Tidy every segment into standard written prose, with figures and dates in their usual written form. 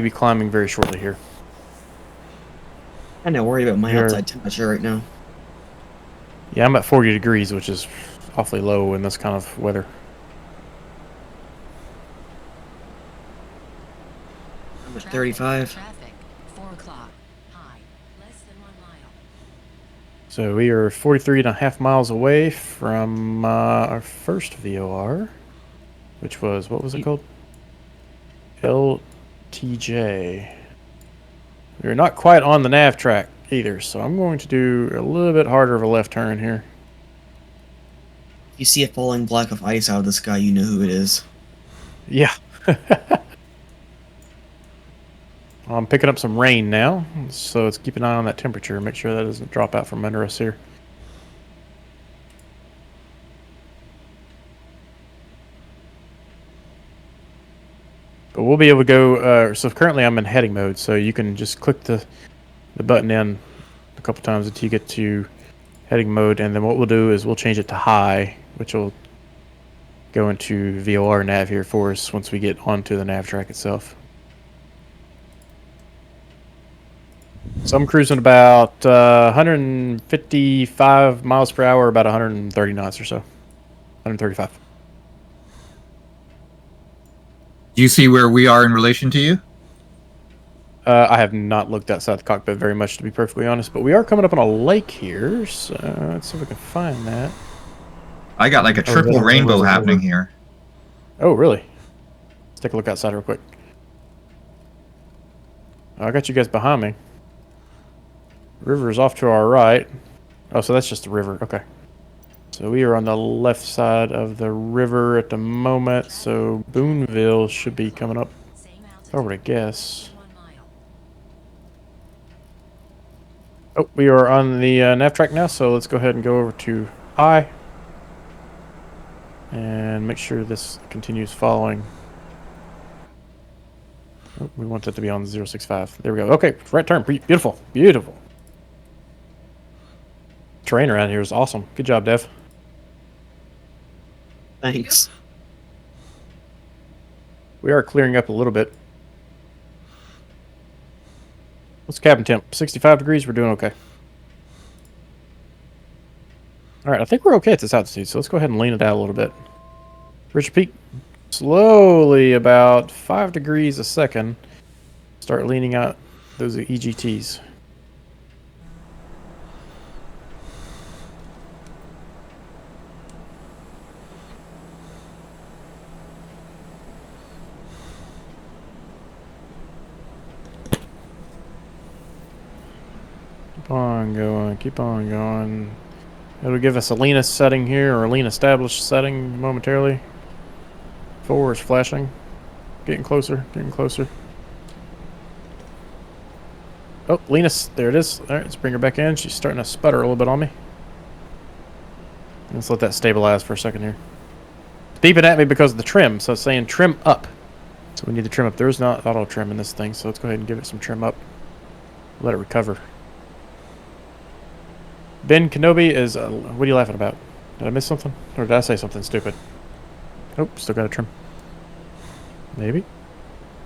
be climbing very shortly here. I'm not worried about my outside temperature right now. Yeah, I'm at 40 degrees, which is awfully low in this kind of weather. I'm at 35. Traffic, 4 o'clock. High, less than 1 mile. So we are 43.5 miles away from our first VOR, which was, what was it called? LTJ. We're not quite on the nav track either, so I'm going to do a little bit harder of a left turn here. If you see a falling block of ice out of the sky, you know who it is. Yeah. I'm picking up some rain now, so let's keep an eye on that temperature. Make sure that doesn't drop out from under us here. But we'll be able to go, so currently I'm in heading mode, so you can just click the button in a couple times until you get to heading mode, and then what we'll do is we'll change it to high, which will go into VOR nav here for us once we get onto the nav track itself. So I'm cruising about 155 miles per hour, about 130 knots or so. 135. Do you see where we are in relation to you? I have not looked outside the cockpit very much, to be perfectly honest, but we are coming up on a lake here, so let's see if we can find that. I got like a triple rainbow happening here. Oh, really? Let's take a look outside real quick. I got you guys behind me. River is off to our right. Oh, so that's just the river. Okay. So we are on the left side of the river at the moment, so Boonville should be coming up. If I were to guess. Oh, we are on the nav track now, so let's go ahead and go over to high. And make sure this continues following. Oh, we want that to be on 065. There we go. Okay, right turn. Beautiful. Beautiful. Terrain around here is awesome. Good job, Dev. Thanks. We are clearing up a little bit. What's cabin temp? 65 degrees. We're doing okay. All right, I think we're okay at this altitude, so let's go ahead and lean it out a little bit. Richard Peak, slowly, about 5 degrees a second, start leaning out those EGTs. Keep on going, keep on going. It'll give us a lean setting here, or a lean established setting momentarily. 4 is flashing. Getting closer, getting closer. Oh, Linus, there it is. All right, let's bring her back in. She's starting to sputter a little bit on me. Let's let that stabilize for a second here. It's beeping at me because of the trim, so it's saying trim up. So we need to trim up. There is not auto trim in this thing, so let's go ahead and give it some trim up. Let it recover. Ben Kenobi is, what are you laughing about? Did I miss something? Or did I say something stupid? Oh, still got to trim. Maybe. I'm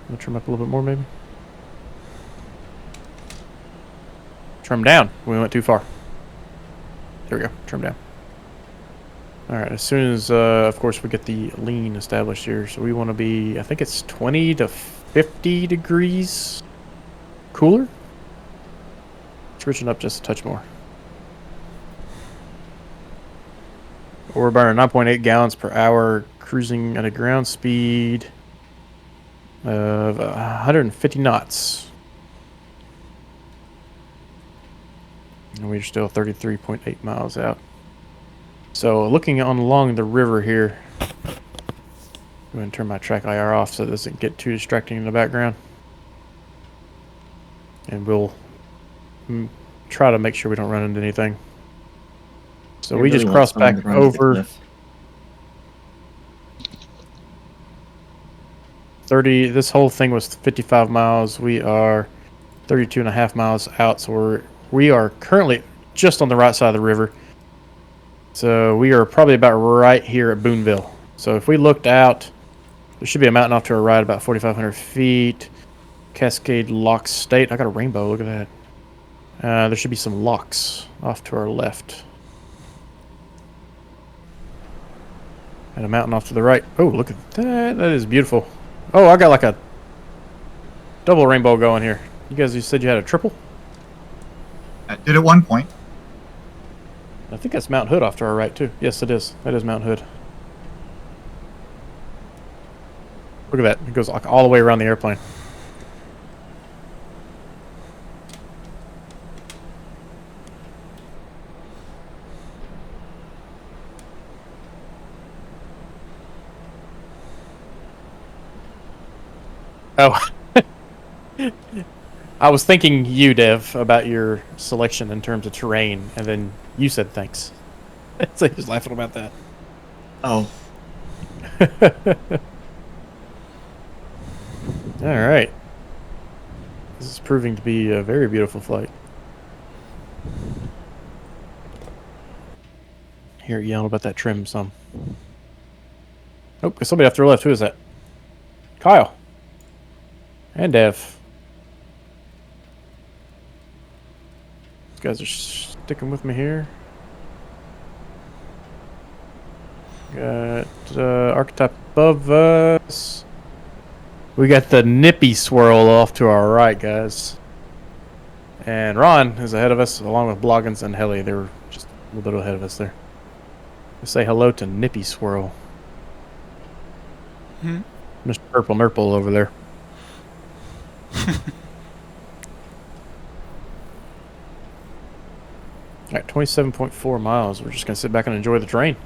gonna trim up a little bit more, maybe. Trim down. We went too far. There we go. Trim down. Alright, as soon as, of course, we get the lean established here. So we want to be, I think it's 20 to 50 degrees cooler. Switching up just a touch more. We're burning 9.8 gallons per hour, cruising at a ground speed of 150 knots. And we're still 33.8 miles out. So looking on along the river here, go ahead and turn my track IR off so it doesn't get too distracting in the background. And we'll try to make sure we don't run into anything. So we just crossed back over 30. This whole thing was 55 miles. We are 32.5 miles out. So we are currently just on the right side of the river. So we are probably about right here at Boonville. So if we looked out, there should be a mountain off to our right about 4,500 feet. Cascade Lock State. I got a rainbow. Look at that. There should be some locks off to our left. And a mountain off to the right. Oh, look at that. That is beautiful. Oh, I got like a double rainbow going here. You said you had a triple? I did at one point. I think that's Mount Hood off to our right, too. Yes, it is. That is Mount Hood. Look at that. It goes like all the way around the airplane. Oh. I was thinking you, Dev, about your selection in terms of terrain, and then you said thanks. So he was laughing about that. Oh, Alright. This is proving to be a very beautiful flight. Hear it yelling about that trim some. Oh, there's somebody off to our left. Who is that? Kyle. And Dev. These guys are sticking with me here. Got archetype above us. We got the Nippy Swirl off to our right, guys. And Ron is ahead of us, along with Bloggins and Helly. They were just a little bit ahead of us there. Let's say hello to Nippy Swirl. Mr. Purple Nurple over there. Alright, 27.4 miles. We're just going to sit back and enjoy the terrain.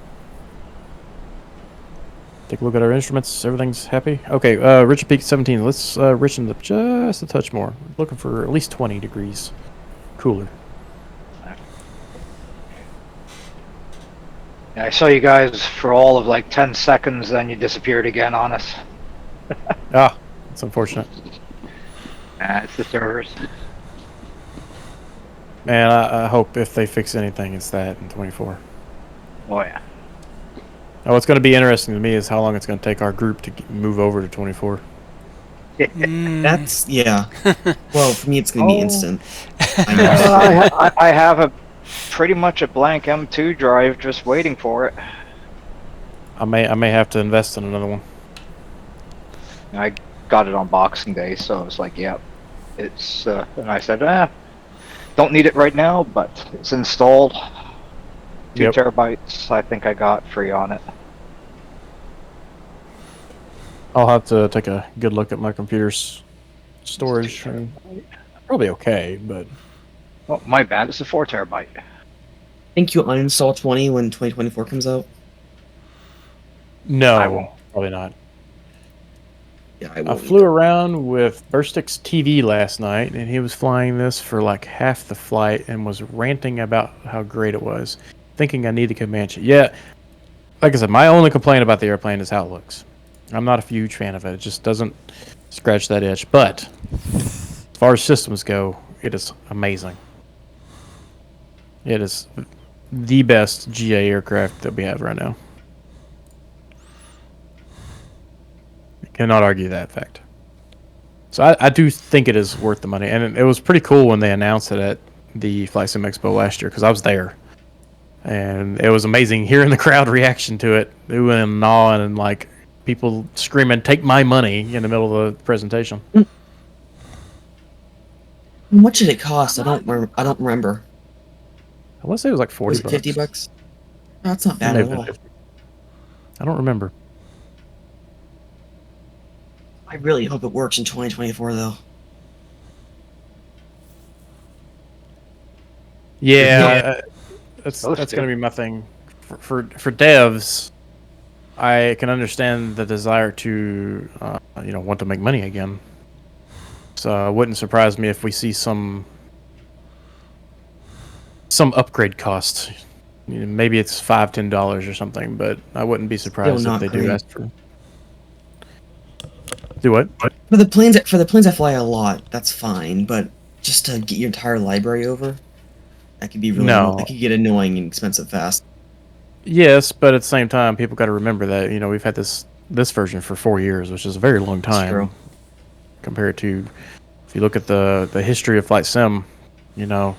Take a look at our instruments. Everything's happy. Okay, Richard Peak 17. Let's richen up just a touch more. Looking for at least 20 degrees cooler. Yeah, I saw you guys for all of like 10 seconds, then you disappeared again on us. Ah, it's unfortunate. It's the servers. Man, I hope if they fix anything, it's that in 24. Oh yeah. Now, what's going to be interesting to me is how long it's going to take our group to move over to 24. that's yeah. Well, for me, it's gonna be instant. I know. I have a pretty much a blank M2 drive just waiting for it. I may have to invest in another one. I got it on Boxing Day, so I was like, yep. It's and I said, don't need it right now, but it's installed. 2 Yep. terabytes, I think I got free on it. I'll have to take a good look at my computer's storage. Probably okay, but Oh, my bad. It's a 4 terabyte. Think you uninstall 20 when 2024 comes out? I no, won't. probably not. Yeah, I flew around with Burstick's TV last night, and he was flying this for like half the flight and was ranting about how great it was, thinking I need a Comanche. Yeah, like I said, my only complaint about the airplane is how it looks. I'm not a huge fan of it. It just doesn't scratch that itch. But as far as systems go, it is amazing. It is the best GA aircraft that we have right now. Cannot argue that fact. So I do think it is worth the money, and it was pretty cool when they announced it at the Flight Sim Expo last year because I was there, and it was amazing hearing the crowd reaction to it, oohing and gnawing, and like people screaming, "Take my money!" in the middle of the presentation. How much did it cost? I don't remember. I want to say it was like 40 Was it 50 bucks? No, that's not It bad may at have been all. 50. I don't remember. I really hope it works in 2024, though. Yeah, that's Supposed to. going to be my thing. For devs, I can understand the desire to want to make money again. So it wouldn't surprise me if we see some upgrade costs. Maybe it's $5-10 or something, but I wouldn't be surprised if not they do great. ask for. Do what? For the planes I fly a lot, that's fine. But just to get your entire library over, that could be really No. that could get annoying and expensive fast. Yes, but at the same time, people got to remember that we've had this version for 4 years, which is a very long That's time true. compared to If you look at the history of flight sim, you know,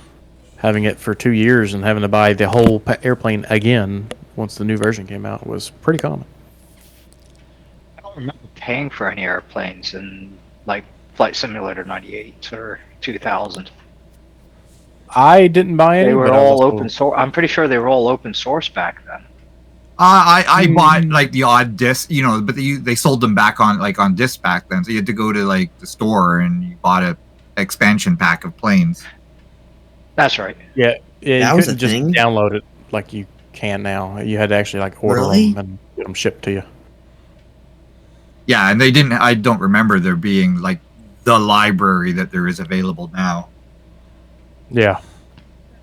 having it for 2 years and having to buy the whole airplane again once the new version came out was pretty common. I don't remember paying for any airplanes in like Flight Simulator 98 or 2000. I didn't buy any, They were but I was all also open source. I'm pretty sure they were all open source back then. I bought like the odd disc, you know, but they sold them back on disc back then. So you had to go to like the store and you bought a expansion pack of planes. That's right. yeah, you That was couldn't a just thing? download it like you can now. You had to actually like order Really? them and get them shipped to you. Yeah, and they didn't. I don't remember there being like the library that there is available now. Yeah.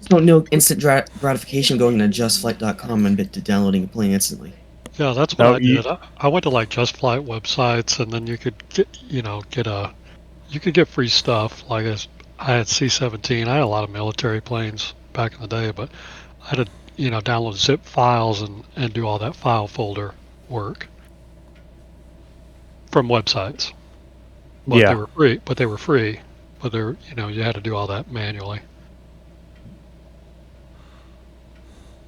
There's no instant gratification going to justflight.com and to downloading a plane instantly. Yeah, that's what No, I did. I went to like Just Flight websites, and then you could get free stuff. Like I had C-17. I had a lot of military planes back in the day, but I had to download zip files and do all that file folder work from websites. But Yeah. they were free. But they were free. But they're you had to do all that manually.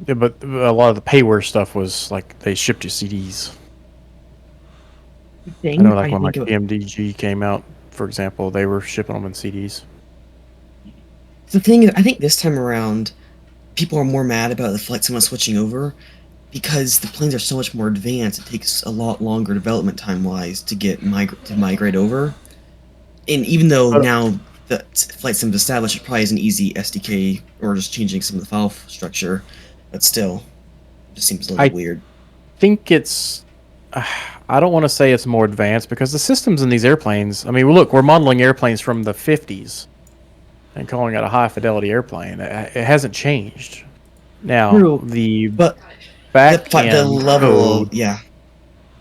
Yeah, but a lot of the payware stuff was like they shipped you CDs. I know, like when my KMDG came out, for example, they were shipping them in CDs. The thing is, I think this time around, people are more mad about the flight sim switching over because the planes are so much more advanced. It takes a lot longer development time wise to migrate over. And even though now the flight sim established, it probably is an easy SDK or just changing some of the file structure, but still, it just seems a little weird. I think it's. I don't want to say it's more advanced because the systems in these airplanes. I mean, look, we're modeling airplanes from the 50s and calling it a high fidelity airplane. It hasn't changed. Now, But back the level code, of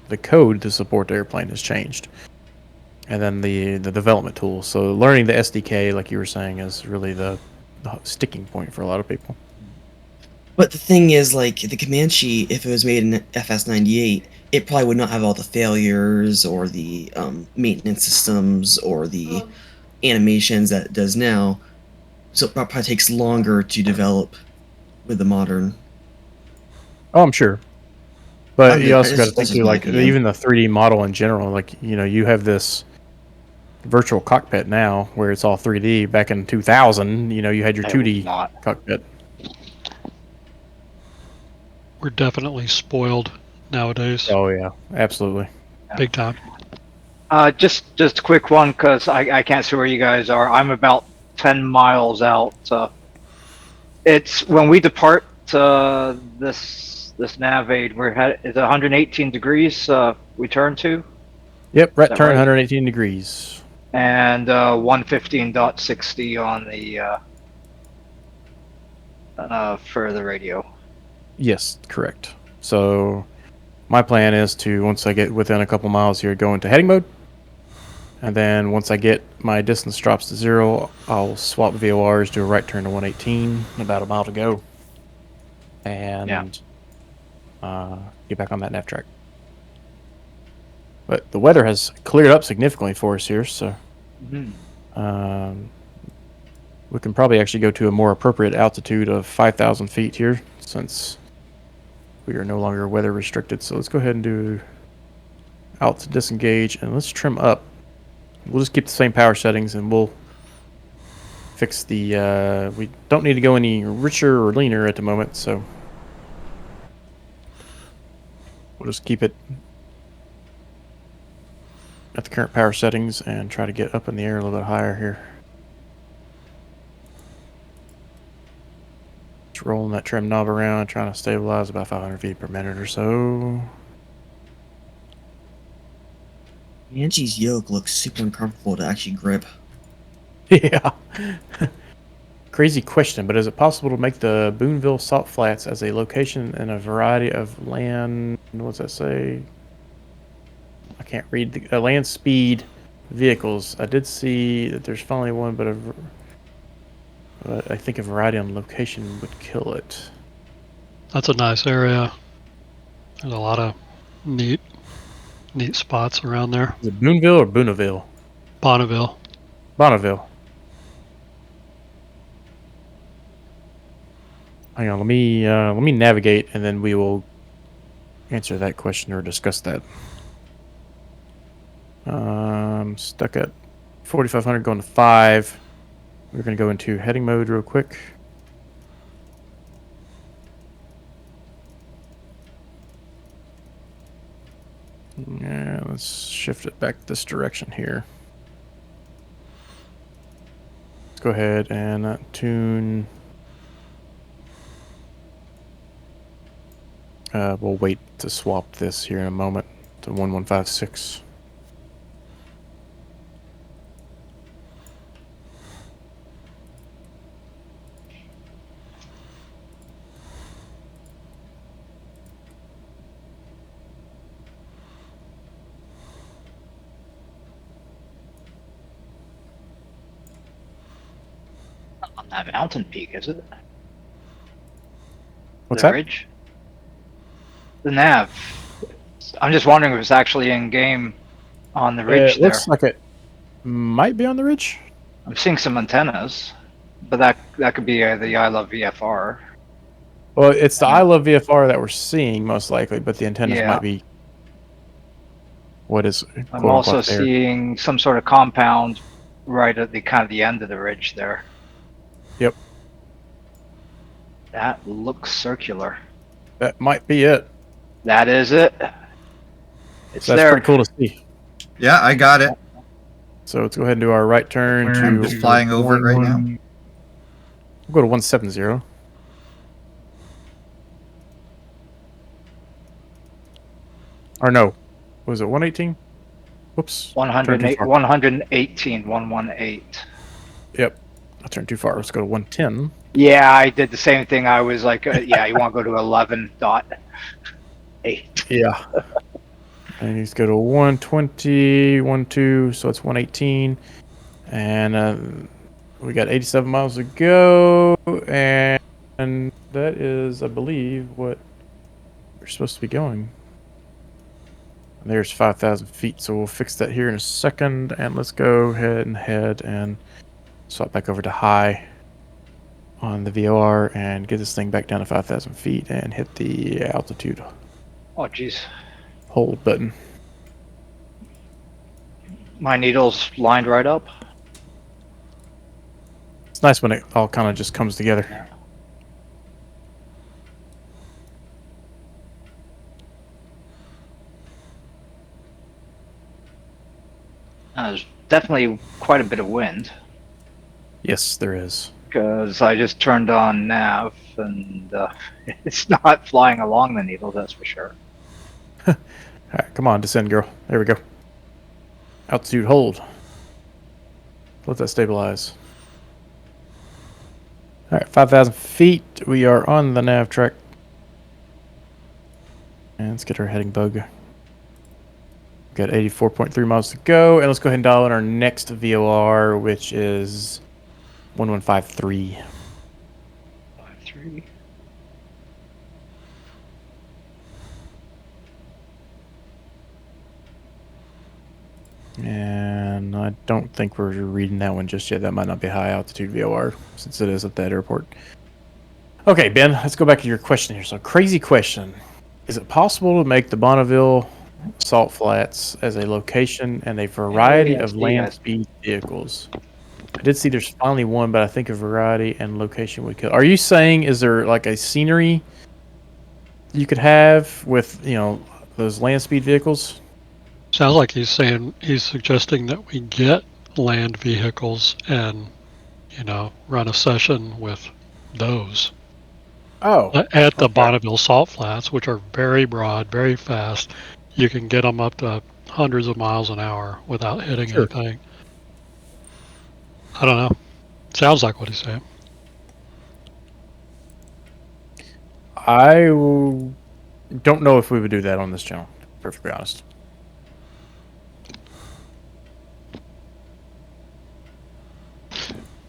the code to support the airplane has changed, and then the development tools. So learning the SDK, like you were saying, is really the sticking point for a lot of people. But the thing is, like, the Comanche, if it was made in FS98, it probably would not have all the failures or the maintenance systems or the animations that it does now. So it probably takes longer to develop with the modern. Oh, I'm sure. But you also got to that's think just through, my like, opinion. even the 3D model in general. Like, you have this virtual cockpit now where it's all 3D. Back in 2000, you had your 2D cockpit. We're definitely spoiled nowadays. Oh yeah, absolutely. Big time. Just a quick one because I can't see where you guys are. I'm about 10 miles out. It's when we depart this nav aid. It's 118 degrees. We turn to. Yep, right turn right? 118 degrees. And 115.60 on the for the radio. Yes, correct. So my plan is to, once I get within a couple miles here, go into heading mode. And then once I get my distance drops to 0, I'll swap VORs, do a right turn to 118, about a mile to go. And get back on that nav track. But the weather has cleared up significantly for us here, so we can probably actually go to a more appropriate altitude of 5,000 feet here, since we are no longer weather restricted. So let's go ahead and do out to disengage, and let's trim up. We'll just keep the same power settings, and we'll fix the, we don't need to go any richer or leaner at the moment, so we'll just keep it at the current power settings and try to get up in the air a little bit higher here. Just rolling that trim knob around, trying to stabilize about 500 feet per minute or so. Comanche's yoke looks super uncomfortable to actually grip. Yeah. Crazy question, but is it possible to make the Boonville Salt Flats as a location in a variety of land? What's that say? I can't read the land speed vehicles. I did see that there's finally one, but I think a variety on location would kill it. That's a nice area. There's a lot of neat spots around there. Is it Boonville or Boonaville? Bonneville. Bonneville. Hang on, let me navigate, and then we will answer that question or discuss that. Stuck at 4,500, going to 5. We're gonna go into heading mode real quick. Yeah, let's shift it back this direction here. Let's go ahead and tune. We'll wait to swap this here in a moment to 1156. On that mountain peak, is it? What's The that? ridge? The nav. I'm just wondering if it's actually in game on the ridge It there. looks like it might be on the ridge. I'm seeing some antennas, but that could be the I Love VFR. Well, it's the I Love VFR that we're seeing most likely, but the antennas Yeah. might be what is I'm quote also unquote there. seeing some sort of compound right at the kind of the end of the ridge there. Yep, That looks circular. that might be it. That is it. It's So that's there. pretty cool to see. Yeah, I got it. So let's go ahead and do our right turn I'm to just flying over it right now. We'll go to 170. Or no, was it 118? Whoops. Turned too far. 118, 118. Yep, I turned too far. Let's go to 110. Yeah, I did the same thing. I was like, yeah, you want to go to 11.8. Yeah. And let's go to 120, 12, so it's 118. And we got 87 miles to go. And that is, I believe, what we're supposed to be going. And there's 5,000 feet, so we'll fix that here in a second. And let's go ahead and swap back over to high on the VOR and get this thing back down to 5,000 feet and hit the altitude Oh, jeez. hold button. My needle's lined right up. It's nice when it all kind of just comes together. There's definitely quite a bit of wind Yes, there is. because I just turned on nav and it's not flying along the needle, that's for sure. All right, come on, descend, girl. There we go. Altitude hold. Let that stabilize. All right, 5,000 feet. We are on the nav track. And let's get our heading bug. Got 84.3 miles to go. And let's go ahead and dial in our next VOR, which is 1153. 5-3. And I don't think we're reading that one just yet. That might not be high altitude VOR since it is at that airport. Okay, Ben, let's go back to your question here. So, crazy question. Is it possible to make the Bonneville Salt Flats as a location and a variety of land speed vehicles? I did see there's finally one, but I think a variety and location would kill. Are you saying, is there like a scenery you could have with, those land speed vehicles? Sounds like he's suggesting that we get land vehicles and, run a session with those. Oh. At the okay. Bonneville Salt Flats, which are very broad, very fast. You can get them up to hundreds of miles an hour without hitting Sure. anything. I don't know. Sounds like what he's saying. Don't know if we would do that on this channel, to be perfectly honest.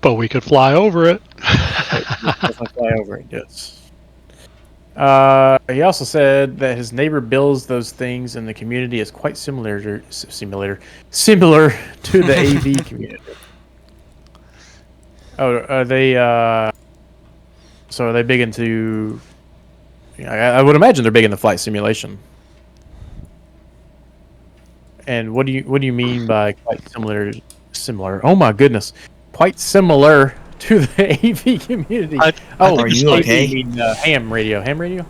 But we could fly over it. Definitely fly over it, yes. He also said that his neighbor builds those things in the community is quite similar to the AV community. Oh, are they? So are they big into? I would imagine they're big into flight simulation. And what do you mean by quite similar? Similar. Oh my goodness, quite similar to the AV community. I Oh, think Are it's you like, okay? You mean ham radio? Ham radio?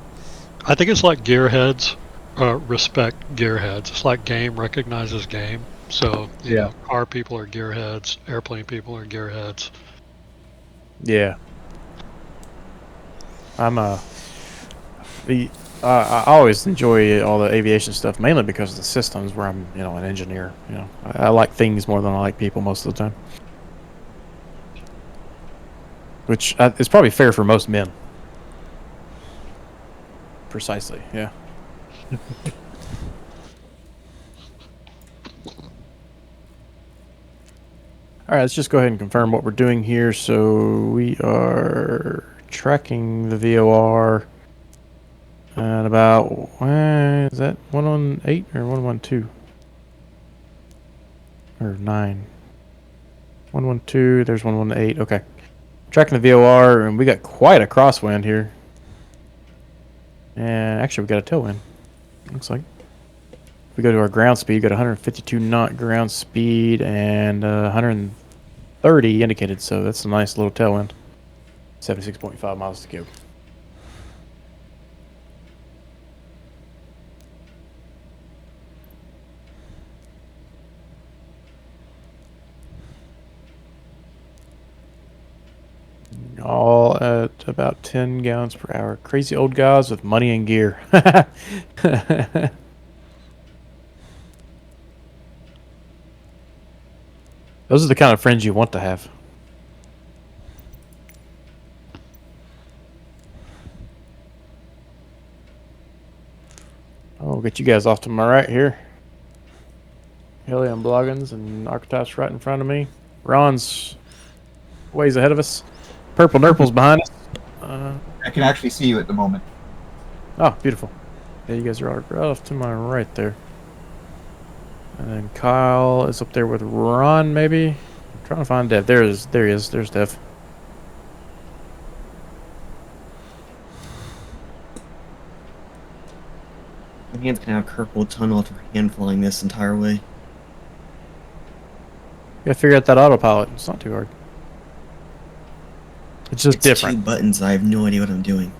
I think it's like gearheads respect gearheads. It's like game recognizes game. So you Yeah. know, car people are gearheads, airplane people are gearheads. Yeah. I'm I always enjoy all the aviation stuff, mainly because of the systems where I'm, an engineer. I like things more than I like people most of the time. Which is probably fair for most men. Precisely, yeah. All right, let's just go ahead and confirm what we're doing here. So we are tracking the VOR at about, is that 118 or 112? Or 9? 112, there's 118, okay. Tracking the VOR, and we got quite a crosswind here. And actually, we got a tailwind, looks like. If we go to our ground speed, we got 152 knot ground speed and 130 indicated, so that's a nice little tailwind. 76.5 miles to go. All at about 10 gallons per hour. Crazy old guys with money and gear. Those are the kind of friends you want to have. I'll get you guys off to my right here. Helium Bloggins and Archetypes right in front of me. Ron's ways ahead of us. Purple Nurple's behind us. I can actually see you at the moment. Oh, beautiful. Yeah, you guys are all right off to my right there. And then Kyle is up there with Ron, maybe. I'm trying to find Dev. There he is. There's Dev. My hand's gonna have carpal tunnel after hand flying this entire way. You gotta figure out that autopilot. It's not too hard. It's just It's different. 2 buttons. I have no idea what I'm doing.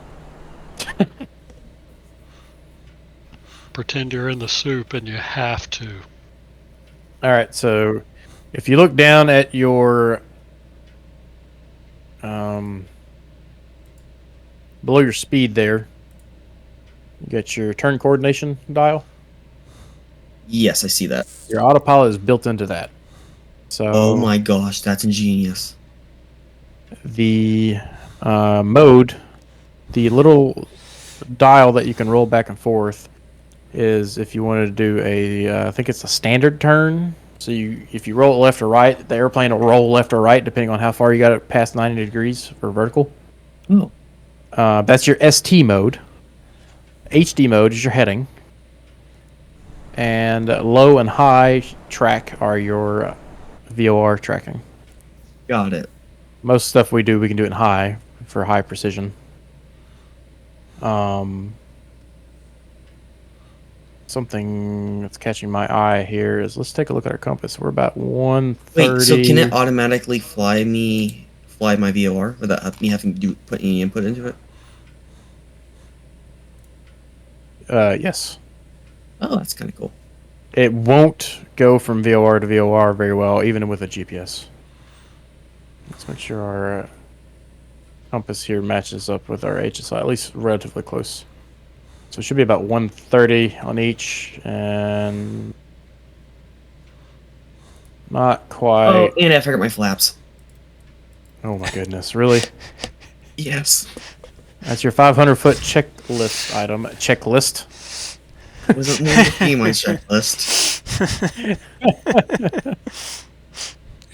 Pretend you're in the soup and you have to. All right, so if you look down at your below your speed there, you got your turn coordination dial. Yes, I see that. Your autopilot is built into that. So Oh my gosh, that's ingenious. the mode, the little dial that you can roll back and forth, is if you wanted to do I think it's a standard turn. So if you roll it left or right, the airplane will roll left or right depending on how far you got it past 90 degrees for vertical. Oh. That's your ST mode. HD mode is your heading. And low and high track are your VOR tracking. Got it. Most stuff we can do it in high for high precision. Something that's catching my eye here is, let's take a look at our compass. We're about 130. Wait, so can it automatically fly my VOR without me having to put any input into it? Yes. Oh, that's kind of cool. It won't go from VOR to VOR very well, even with a GPS. Let's make sure our compass here matches up with our HSI, at least relatively close. So it should be about 130 on each, and not quite. Oh, and I forgot my flaps. Oh my goodness, really? Yes. That's your 500-foot checklist item. Checklist. Was it more to be my checklist?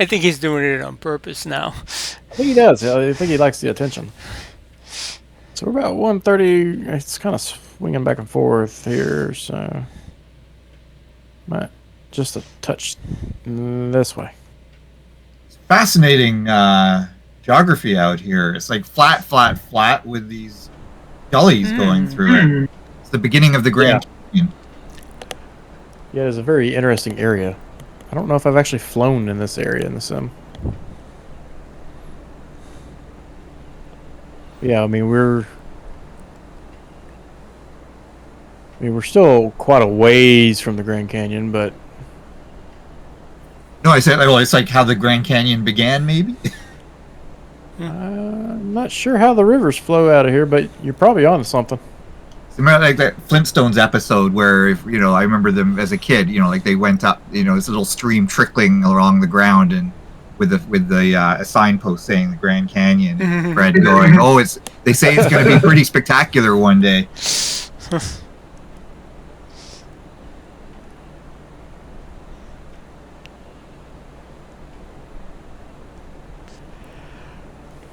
I think he's doing it on purpose now. I think he does. I think he likes the attention. So we're about 130. It's kind of swinging back and forth here, so might just a touch this way. Fascinating, geography out here. It's like flat, flat, flat with these gullies going through it. It's the beginning of the Grand Canyon. Yeah, it's a very interesting area. I don't know if I've actually flown in this area in the sim. Yeah, I mean we're still quite a ways from the Grand Canyon, but No, I said, well, it's like how the Grand Canyon began, maybe. I'm not sure how the rivers flow out of here, but you're probably onto something. Remember, like that Flintstones episode where, I remember them as a kid. Like they went up, this little stream trickling along the ground, and with the signpost saying the Grand Canyon. And Fred going, "Oh, they say it's going to be pretty spectacular one day."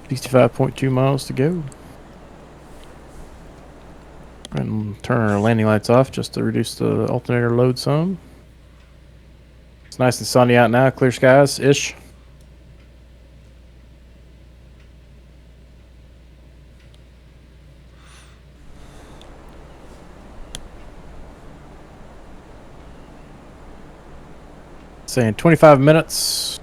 65.2 miles to go. And turn our landing lights off just to reduce the alternator load some. It's nice and sunny out now, clear skies ish. Saying 25 minutes.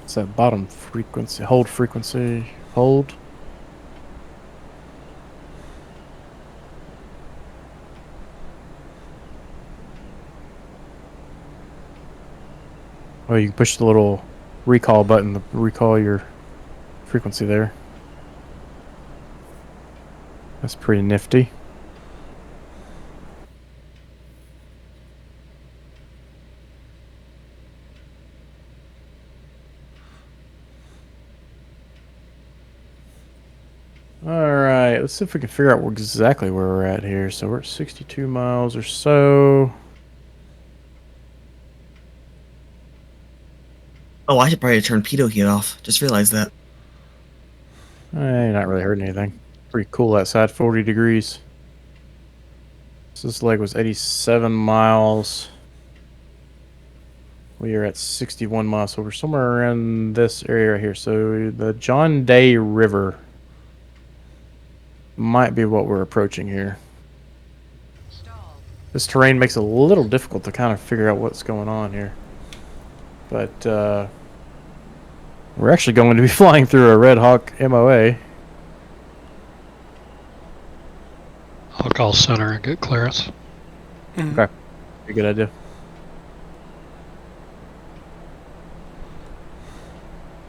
It's that bottom frequency, hold frequency, hold. Oh, you can push the little recall button to recall your frequency there. That's pretty nifty. Alright, let's see if we can figure out exactly where we're at here. So we're at 62 miles or so. Oh, I should probably turn pitot heat off. Just realized that. You're not really hurting anything. Pretty cool outside, 40 degrees. So this leg was 87 miles. We are at 61 miles, so we're somewhere around this area right here. So the John Day River might be what we're approaching here. This terrain makes it a little difficult to kind of figure out what's going on here. But we're actually going to be flying through a Red Hawk MOA. I'll call center and get clearance. Okay. Pretty good idea.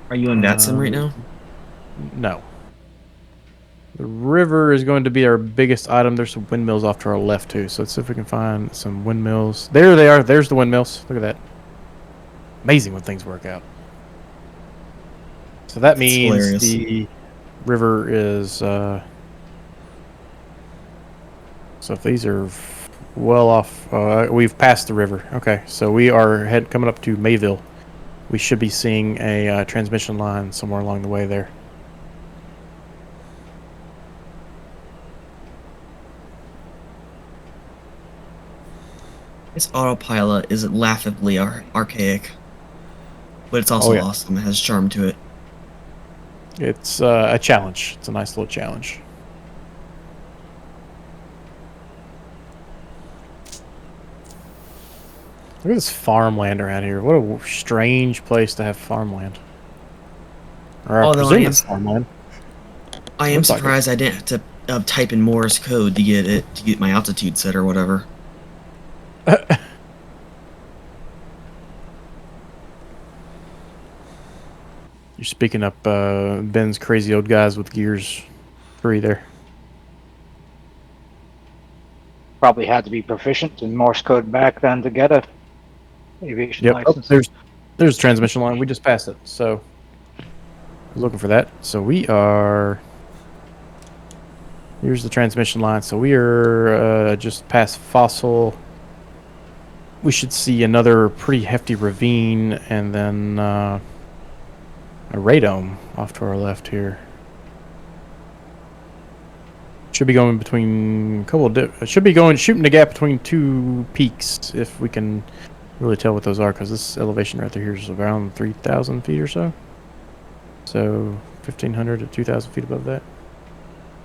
Are you in that sim right now? No. The river is going to be our biggest item. There's some windmills off to our left too. So let's see if we can find some windmills. There they are. There's the windmills. Look at that. Amazing when things work out. So that means hilarious. the river is so if these are well off, we've passed the river. Okay, so we are coming up to Mayville. We should be seeing a transmission line somewhere along the way there. This autopilot is laughably archaic, but it's also yeah. awesome. It has charm to it. It's a challenge. It's a nice little challenge. Look at this farmland around here. What a strange place to have farmland. Or I Although presume it's farmland. I am Looks like surprised I didn't have to type in Morse code to get my altitude set or whatever. You're speaking up Ben's crazy old guys with Gears 3 there. Probably had to be proficient in Morse code back then to get a aviation Yep. Oh, license. there's a transmission line. We just passed it. So looking for that. So we are. Here's the transmission line. So we are just past Fossil. We should see another pretty hefty ravine and then a radome off to our left here. Should be going between a couple of should be going shooting the gap between two peaks if we can really tell what those are, because this elevation right there here is around 3,000 feet or so. So 1,500 to 2,000 feet above that.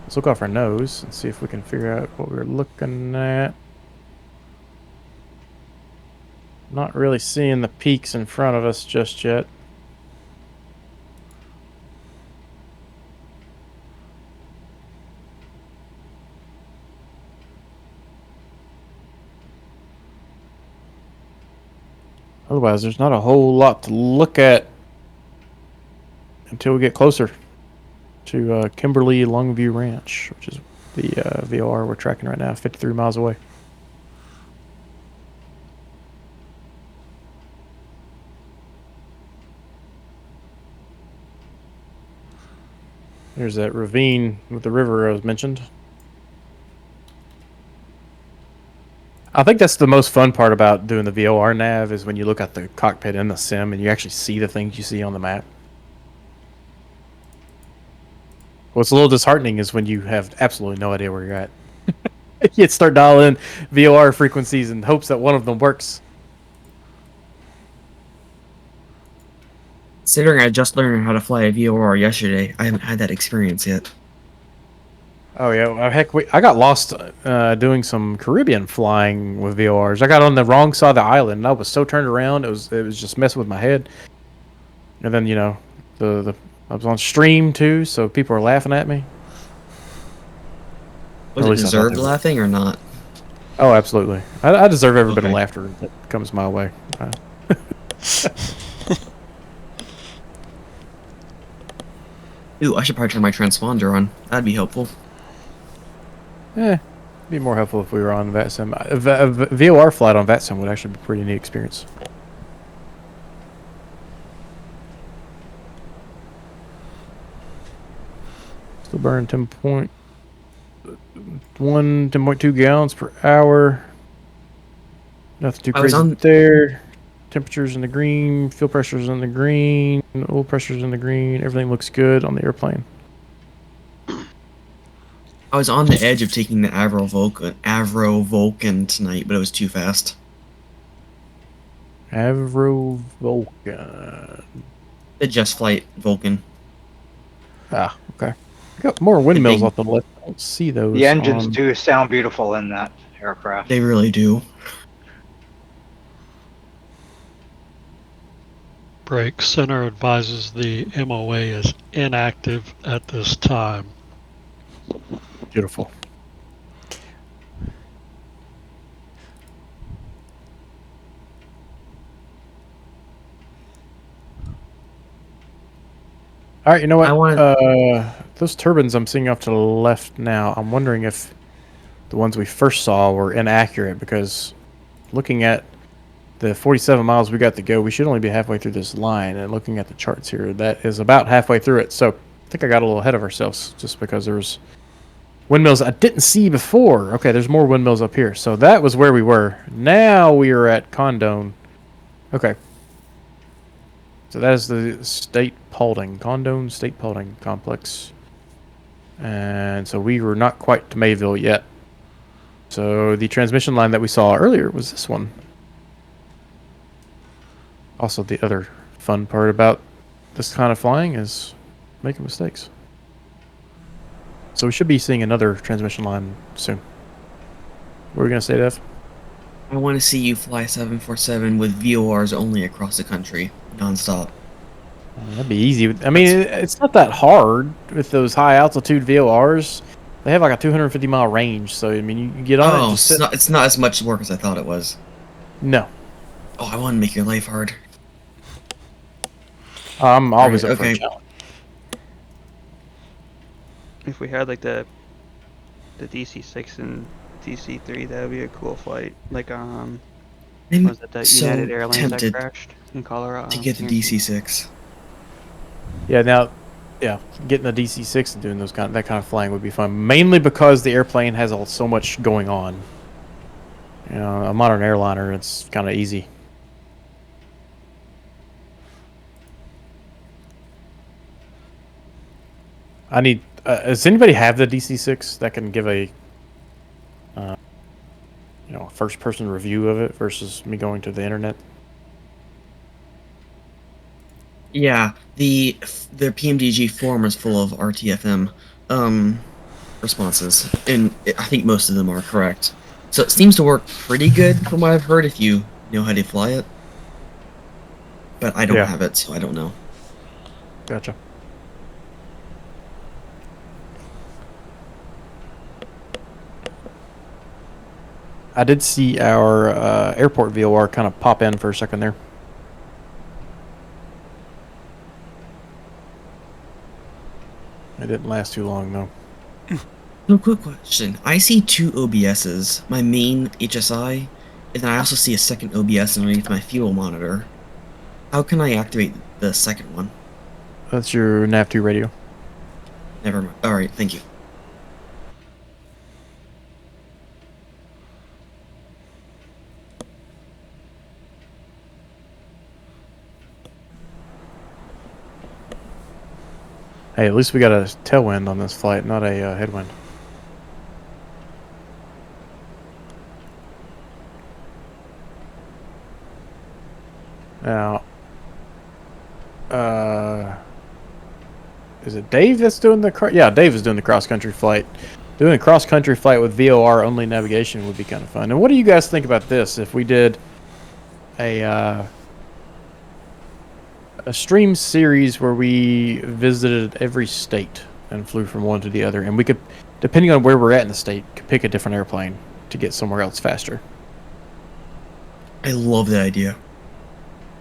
Let's look off our nose and see if we can figure out what we're looking at. Not really seeing the peaks in front of us just yet. Otherwise, there's not a whole lot to look at until we get closer to Kimberly Longview Ranch, which is the VOR we're tracking right now, 53 miles away. There's that ravine with the river I was mentioned. I think that's the most fun part about doing the VOR nav is when you look at the cockpit in the sim and you actually see the things you see on the map. What's a little disheartening is when you have absolutely no idea where you're at. You start dialing in VOR frequencies in hopes that one of them works. Considering I just learned how to fly a VOR yesterday, I haven't had that experience yet. Oh yeah, well, heck, I got lost doing some Caribbean flying with VORs. I got on the wrong side of the island, and I was so turned around, it was just messing with my head. And then I was on stream too, so people were laughing at me. Was At it least I thought deserved they were. laughing or not? Oh, absolutely. I deserve every bit of Okay. laughter that comes my way. Ooh, I should probably turn my transponder on. That'd be helpful. Be more helpful if we were on VATSIM. A VOR flight on VATSIM would actually be a pretty neat experience. Still burning 10.2 gallons per hour. Nothing too I was crazy on- there. Temperatures in the green, fuel pressure's in the green, oil pressure's in the green. Everything looks good on the airplane. I was on the edge of taking the Avro Vulcan tonight, but it was too fast. Avro Vulcan. The Just Flight Vulcan. Ah, okay. I got more windmills big- off the left. I don't see those. The engines on- do sound beautiful in that aircraft. They really do. Break Center advises the MOA is inactive at this time. Beautiful. All right, you know what? I wanna- Those turbines I'm seeing off to the left now, I'm wondering if the ones we first saw were inaccurate, because looking at the 47 miles we got to go, we should only be halfway through this line, and looking at the charts here, that is about halfway through it. So I think I got a little ahead of ourselves just because there was windmills I didn't see before. Okay, there's more windmills up here. So that was where we were. Now we are at Condon. Okay. So that is the State Paulding, Condon State Paulding Complex. And so we were not quite to Mayville yet. So the transmission line that we saw earlier was this one. Also, the other fun part about this kind of flying is making mistakes. So we should be seeing another transmission line soon. What were we going to say, Dev? I want to see you fly 747 with VORs only across the country, nonstop. That'd be easy. I mean, it's not that hard with those high altitude VORs. They have like a 250 mile range, so I mean, you can get on it and just sit. It's not as much work as I thought it was. No, Oh, I want to make your life hard. I'm always Alright, up for a okay. challenge. If we had like the DC-6 and DC-3, that would be a cool flight. Like I'm was it the so United Airlines that tempted crashed in Colorado? to get the DC-6. Yeah, now, yeah, getting a DC-6 and doing that kind of flying would be fun. Mainly because the airplane has so much going on. You know, a modern airliner, it's kind of easy. I need Does anybody have the DC6 that can give a, first-person review of it versus me going to the internet? Yeah, the PMDG forum is full of RTFM responses, and I think most of them are correct. So it seems to work pretty good from what I've heard if you know how to fly it. But I don't Yeah. have it, so I don't know. Gotcha. I did see our airport VOR kind of pop in for a second there. It didn't last too long, though. No, quick question. I see two OBSs, my main HSI, and then I also see a second OBS underneath my fuel monitor. How can I activate the second one? That's your NAV2 radio. Never mind. Alright, thank you. Hey, at least we got a tailwind on this flight, not a headwind. Now, is it Dave that's doing the yeah, Dave is doing the cross-country flight. Doing a cross-country flight with VOR only navigation would be kind of fun. And what do you guys think about this? If we did a stream series where we visited every state and flew from one to the other, and we could, depending on where we're at in the state, could pick a different airplane to get somewhere else faster. I love that idea.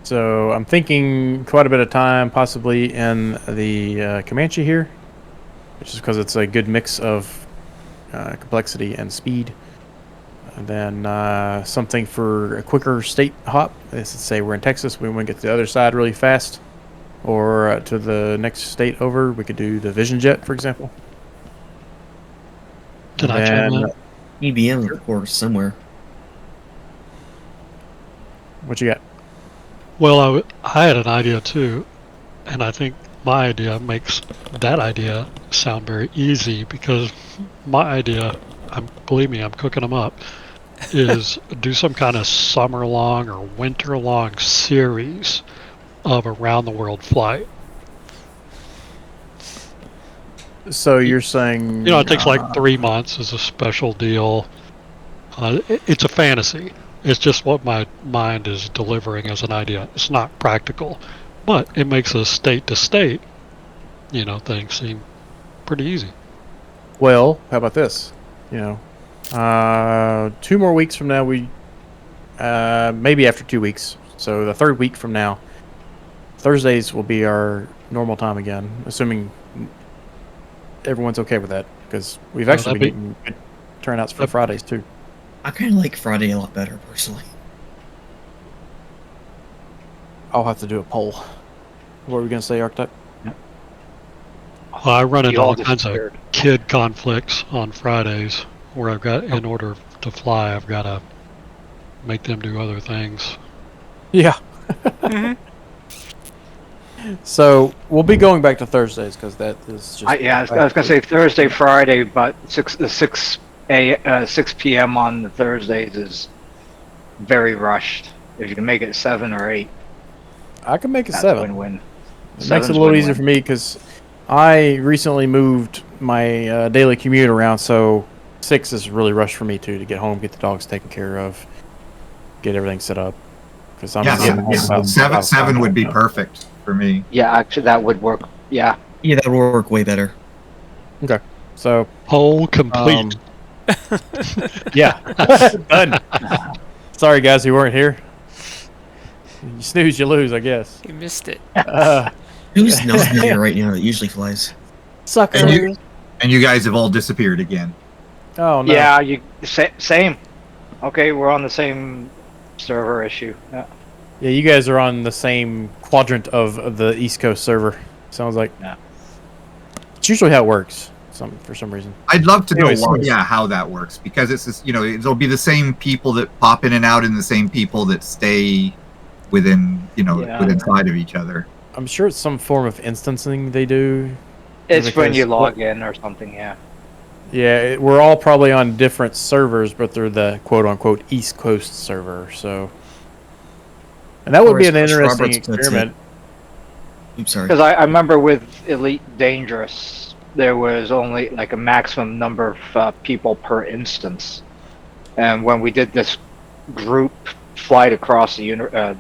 So I'm thinking quite a bit of time, possibly in the Comanche here, which is because it's a good mix of complexity and speed. And then something for a quicker state hop. Let's say we're in Texas, we want to get to the other side really fast, or to the next state over. We could do the Vision Jet, for example. Did I chime in? EBM, of course, somewhere. What you got? Well, I had an idea too, and I think my idea makes that idea sound very easy, because my idea, believe me, I'm cooking them up, is do some kind of summer-long or winter-long series of around-the-world flight. So you're saying... It takes like 3 months as a special deal. It's a fantasy. It's just what my mind is delivering as an idea. It's not practical, but it makes a state-to-state, thing seem pretty easy. Well, how about this? 2 more weeks from now, we maybe after 2 weeks. So the third week from now, Thursdays will be our normal time again, assuming everyone's okay with that, because we've actually been getting good turnouts for Fridays too. I kind of like Friday a lot better, personally. I'll have to do a poll. What were we going to say, Archetype? Well, I run into You all all kinds of disappeared. kid conflicts on Fridays where I've got, in order to fly, I've got to make them do other things. Yeah. So we'll be going back to Thursdays because that is just. I was gonna say Thursday, Friday, but 6 p.m. on the Thursdays is very rushed. If you can make it 7 or 8, I can make it that's 7. win-win. It makes Seven's it a little win-win. easier for me because I recently moved my daily commute around, so 6 is really rushed for me too, to get home, get the dogs taken care of, get everything set up. Because I'm getting home about 7 would be perfect for me. Yeah, actually, that would work. Yeah. Yeah, that would work way better. Okay, so Poll complete. yeah, done. Sorry guys who weren't here. You snooze, you lose, I guess. You missed it. Who's not here right now that usually flies? Sucker. And you guys have all disappeared again. Oh no. Yeah, same. Okay, we're on the same server issue. Yeah. Yeah, you guys are on the same quadrant of the East Coast server. Sounds like. Yeah. It's usually how it works. For some reason. I'd love to know Anyways. how that works, because it's just, it'll be the same people that pop in and out and the same people that stay within, Yeah. within inside of each other. I'm sure it's some form of instancing they do. It's when Because you log in or something, yeah. Yeah, we're all probably on different servers, but they're the quote-unquote East Coast server. So, and that would Or be as an Chris interesting Roberts puts it. experiment. Oops, sorry. Because I remember with Elite Dangerous, there was only like a maximum number of people per instance. And when we did this group flight across the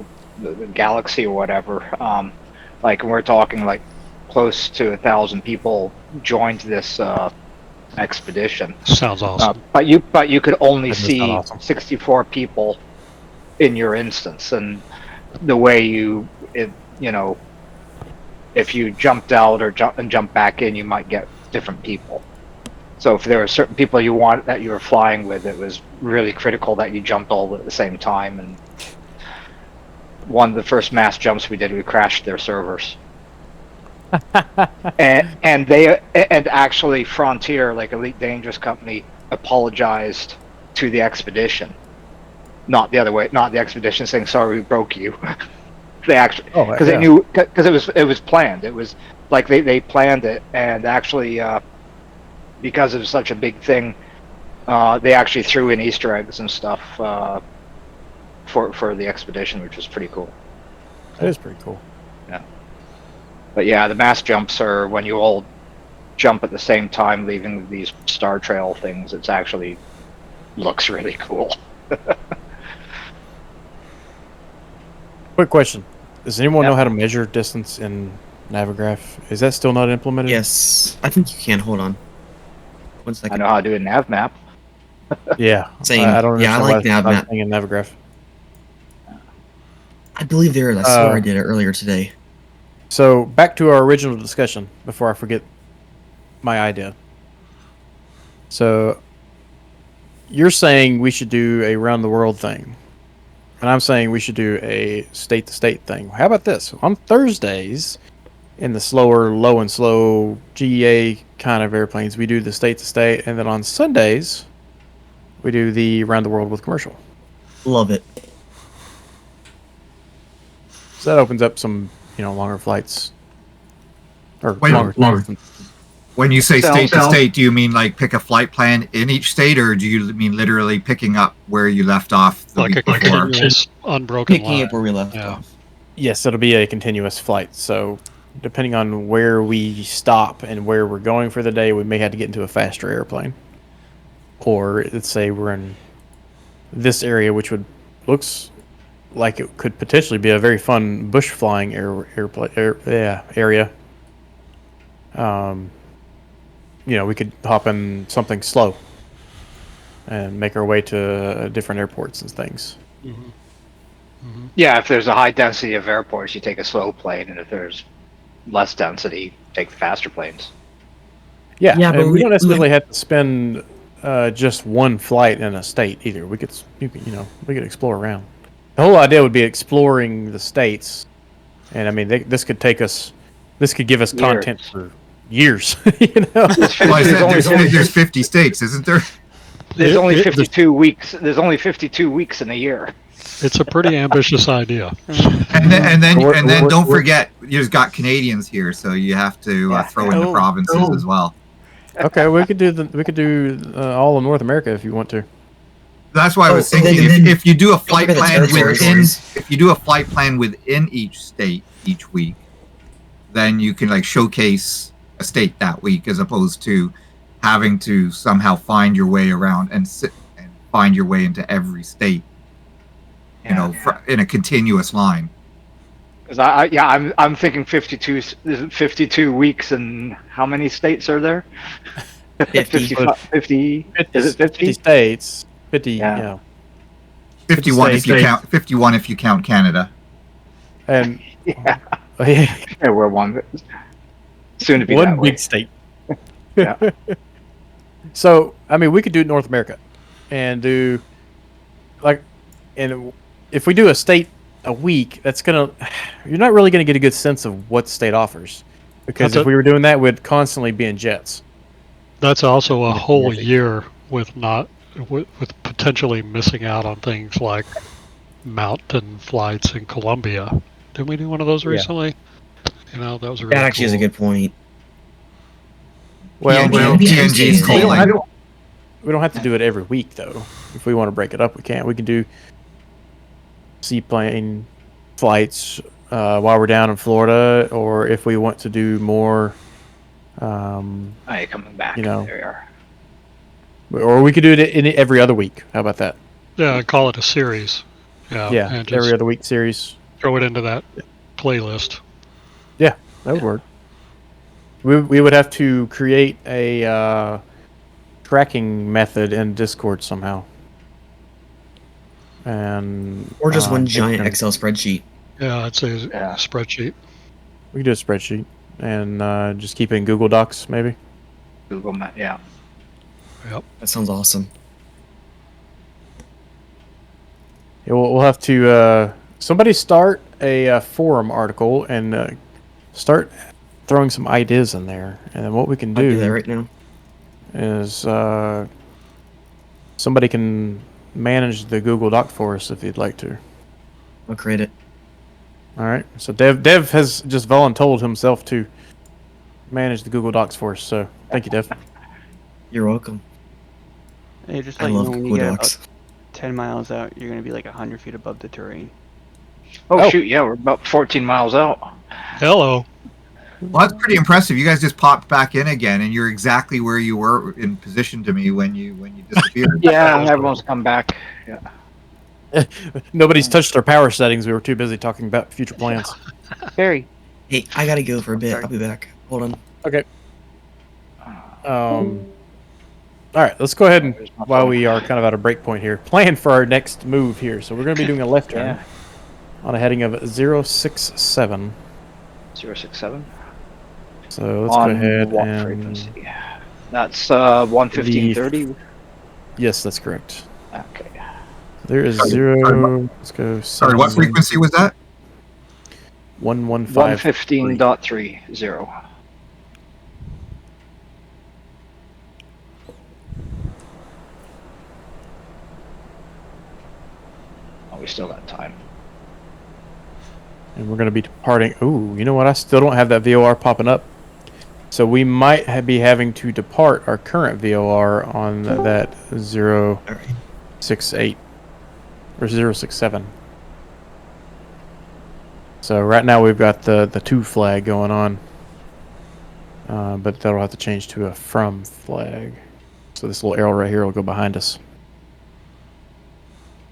galaxy or whatever, like we're talking like close to 1,000 people joined this expedition. Sounds awesome. But you could only That does see sound awesome. 64 people in your instance, and the way you know, if you jumped out or jumped back in, you might get different people. So if there were certain people you were flying with, it was really critical that you jumped all at the same time. And one of the first mass jumps we did, we crashed their servers. and actually Frontier, like Elite Dangerous Company, apologized to the expedition, not the other way, not the expedition saying sorry we broke you. They actually, because they knew, because it was planned. It was like they planned it, and actually because it was such a big thing, they actually threw in Easter eggs and stuff for the expedition, which was pretty cool. That is pretty cool. Yeah. But yeah, the mass jumps are when you all jump at the same time, leaving these star trail things. It's actually looks really cool. Quick question: does anyone Yeah. know how to measure distance in Navigraph? Is that still not implemented? Yes, I think you can. Hold on. 1 I second. know how to do a nav map. Yeah. Same. I don't Yeah, I understand like why it's not NavMap. thing in Navigraph. I believe there is. I swear I did it earlier today. So back to our original discussion before I forget my idea. So you're saying we should do a round the world thing, and I'm saying we should do a state to state thing. How about this? On Thursdays, in the slower, low and slow GEA kind of airplanes, we do the state to state, and then on Sundays, we do the round the world with commercial. Love it. So that opens up some, longer flights. Or Wait, longer. When you say Sell- state to sell. state, do you mean like pick a flight plan in each state, or do you mean literally picking up where you left off the Like a week before? continuous unbroken Picking line. up where we left Yeah. off. Yes, it'll be a continuous flight. So depending on where we stop and where we're going for the day, we may have to get into a faster airplane. Or let's say we're in this area, which looks like it could potentially be a very fun bush flying area. We could hop in something slow and make our way to different airports and things. Yeah, if there's a high density of airports, you take a slow plane, and if there's less density, take the faster planes. Yeah, Yeah, but and we we- don't we- necessarily have to spend just one flight in a state either. We could explore around. The whole idea would be exploring the states, and I mean, this could give us Years. content for years. Well, I said there's 50 states, isn't there? There's only It- 52 weeks. There's only 52 weeks in a year. It's a pretty ambitious idea. And then We're- don't forget, you've got Canadians here, so you have to Yeah. throw in the Oh. provinces as well. Okay, we could do all of North America if you want to. That's why I was and thinking then- if you do a flight forget the plan territories. within each state each week, then you can like showcase a state that week as opposed to having to somehow find your way around and find your way into every state. In a continuous line. Because I'm thinking 52. Is it 52 weeks, and how many states are there? 50. 50. Is it 50? 50 states. 50. Yeah. Yeah. 51 if you states. count 51 if you count Canada. And Yeah, yeah, we're one. Soon to be one that way. big state. Yeah. So, I mean, we could do North America and do and if we do a state a week, you're not really gonna get a good sense of what the state offers, because That's if we were doing that, we'd constantly be in jets. That's also a whole Busy. year with potentially missing out on things like mountain flights in Colombia. Didn't we do one of those Yeah. recently? That was really That actually is a cool. good point. Well, TNG's Tuesday. calling. we don't have to do it every week though. If we want to break it up, we can. We can do seaplane flights while we're down in Florida, or if we want to do more, Hey, coming back. You know. There we are. or we could do it in every other week. How about that? Yeah, call it a series. Yeah, Yeah, and every just other week series. throw it into that playlist. Yeah, that would work. We would have to create a tracking method in Discord somehow, and Or just one get giant them- Excel spreadsheet. Yeah, I'd say Yeah. a spreadsheet. We could do a spreadsheet and just keep it in Google Docs, maybe. Google Map. Yeah. Yep. That sounds awesome. Yeah, we'll have to somebody start a forum article and start throwing some ideas in there, and then what we can I'll do do that right now. is somebody can manage the Google Doc for us if you'd like to. I'll create it. All right. So Dev has just voluntold himself to manage the Google Docs for us. So thank you, Dev. You're welcome. Hey, just I let you love know when you Google get Docs. about 10 miles out, you're going to be like 100 feet above the terrain. Oh, Oh. shoot! Yeah, we're about 14 miles out. Hello. Well, that's pretty impressive. You guys just popped back in again, and you're exactly where you were in position to me when you disappeared. Yeah, everyone's come back. Yeah. Nobody's touched their power settings. We were too busy talking about future plans. Barry. Hey, I gotta go for a bit. Sorry. I'll be back. Hold on. Okay. All right. Let's go ahead and, There's my while phone. we are kind of at a break point here, plan for our next move here. So we're going to be doing a left turn Yeah. on a heading of 067. 067. So let's On go ahead what and frequency? That's 115.30. yes, that's correct. Okay. There is Sorry, zero. Let's go. Sorry, what frequency was that? 115. 115.30. Oh, we still got time. And we're going to be departing. Ooh, you know what? I still don't have that VOR popping up. So we might be having to depart our current VOR on that All right. 068 or 067. So right now we've got the 2 flag going on. But that'll have to change to a from flag. So this little arrow right here will go behind us.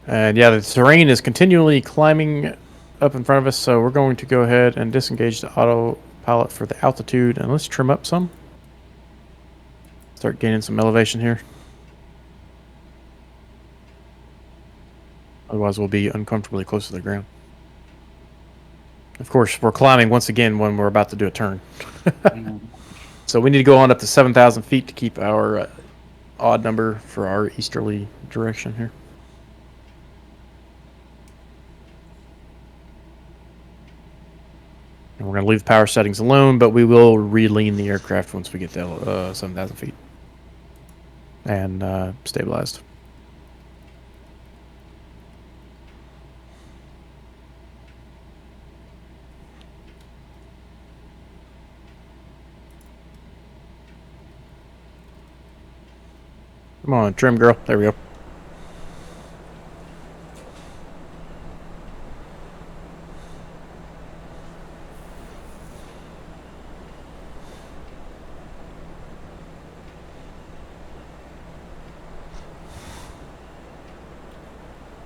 And yeah, the terrain is continually climbing up in front of us, so we're going to go ahead and disengage the autopilot for the altitude, and let's trim up some. Start gaining some elevation here. Otherwise we'll be uncomfortably close to the ground. Of course, we're climbing once again when we're about to do a turn. So we need to go on up to 7,000 feet to keep our odd number for our easterly direction here. And we're going to leave the power settings alone, but we will re-lean the aircraft once we get to 7,000 feet. And stabilized. Come on, trim girl. There we go.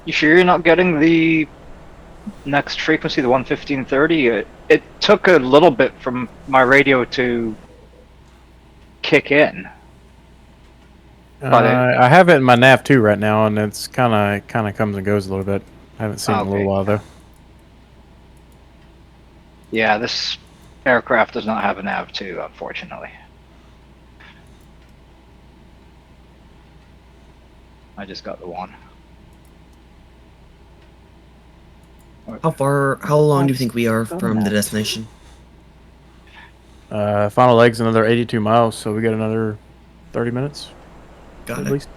You sure you're not getting the next frequency, the 115.30? It took a little bit from my radio to kick in. But I have it in my nav too right now, and it's kind of comes and goes a little bit. I haven't seen it in a little Okay. while though. Yeah, this aircraft does not have a nav too, unfortunately. I just got the one. How long do you think we are from the destination? Final leg's another 82 miles, so we got another 30 minutes Got at it. least.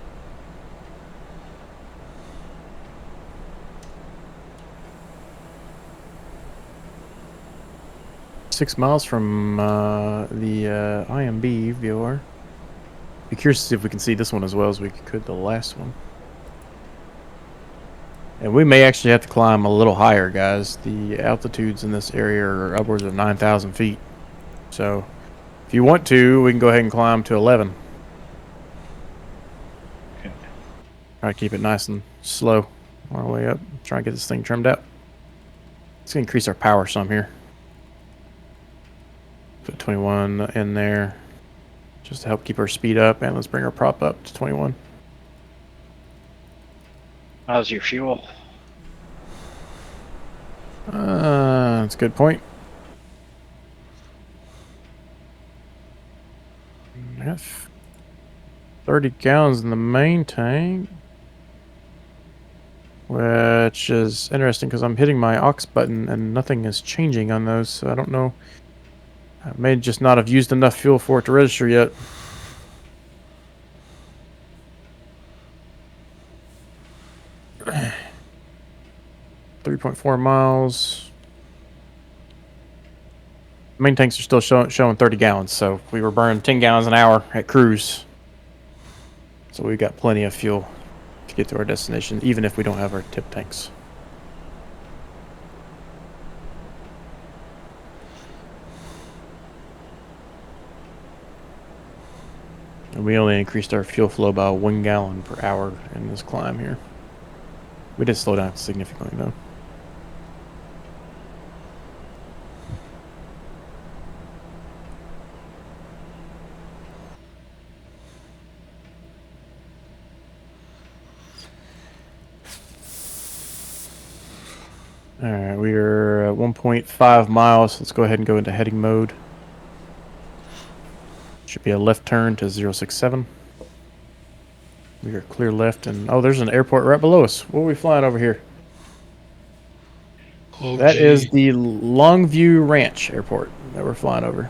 .6 miles from the IMB VOR. Be curious to see if we can see this one as well as we could the last one. And we may actually have to climb a little higher, guys. The altitudes in this area are upwards of 9,000 feet. So if you want to, we can go ahead and climb to 11. Okay. Try to keep it nice and slow on our way up. Try and get this thing trimmed out. Let's increase our power some here. Put 21 in there just to help keep our speed up. And let's bring our prop up to 21. How's your fuel? That's a good point. I got 30 gallons in the main tank, which is interesting because I'm hitting my aux button and nothing is changing on those, so I don't know. I may just not have used enough fuel for it to register yet. .4 miles. Main tanks are still showing 30 gallons, so we were burning 10 gallons an hour at cruise. So we got plenty of fuel to get to our destination, even if we don't have our tip tanks. And we only increased our fuel flow by 1 gallon per hour in this climb here. We did slow down significantly, though. Alright, we are at 1.5 miles. Let's go ahead and go into heading mode. Should be a left turn to 067. We are clear left, and oh, there's an airport right below us. What are we flying over here? Oh, That is gee. the Longview Ranch Airport that we're flying over.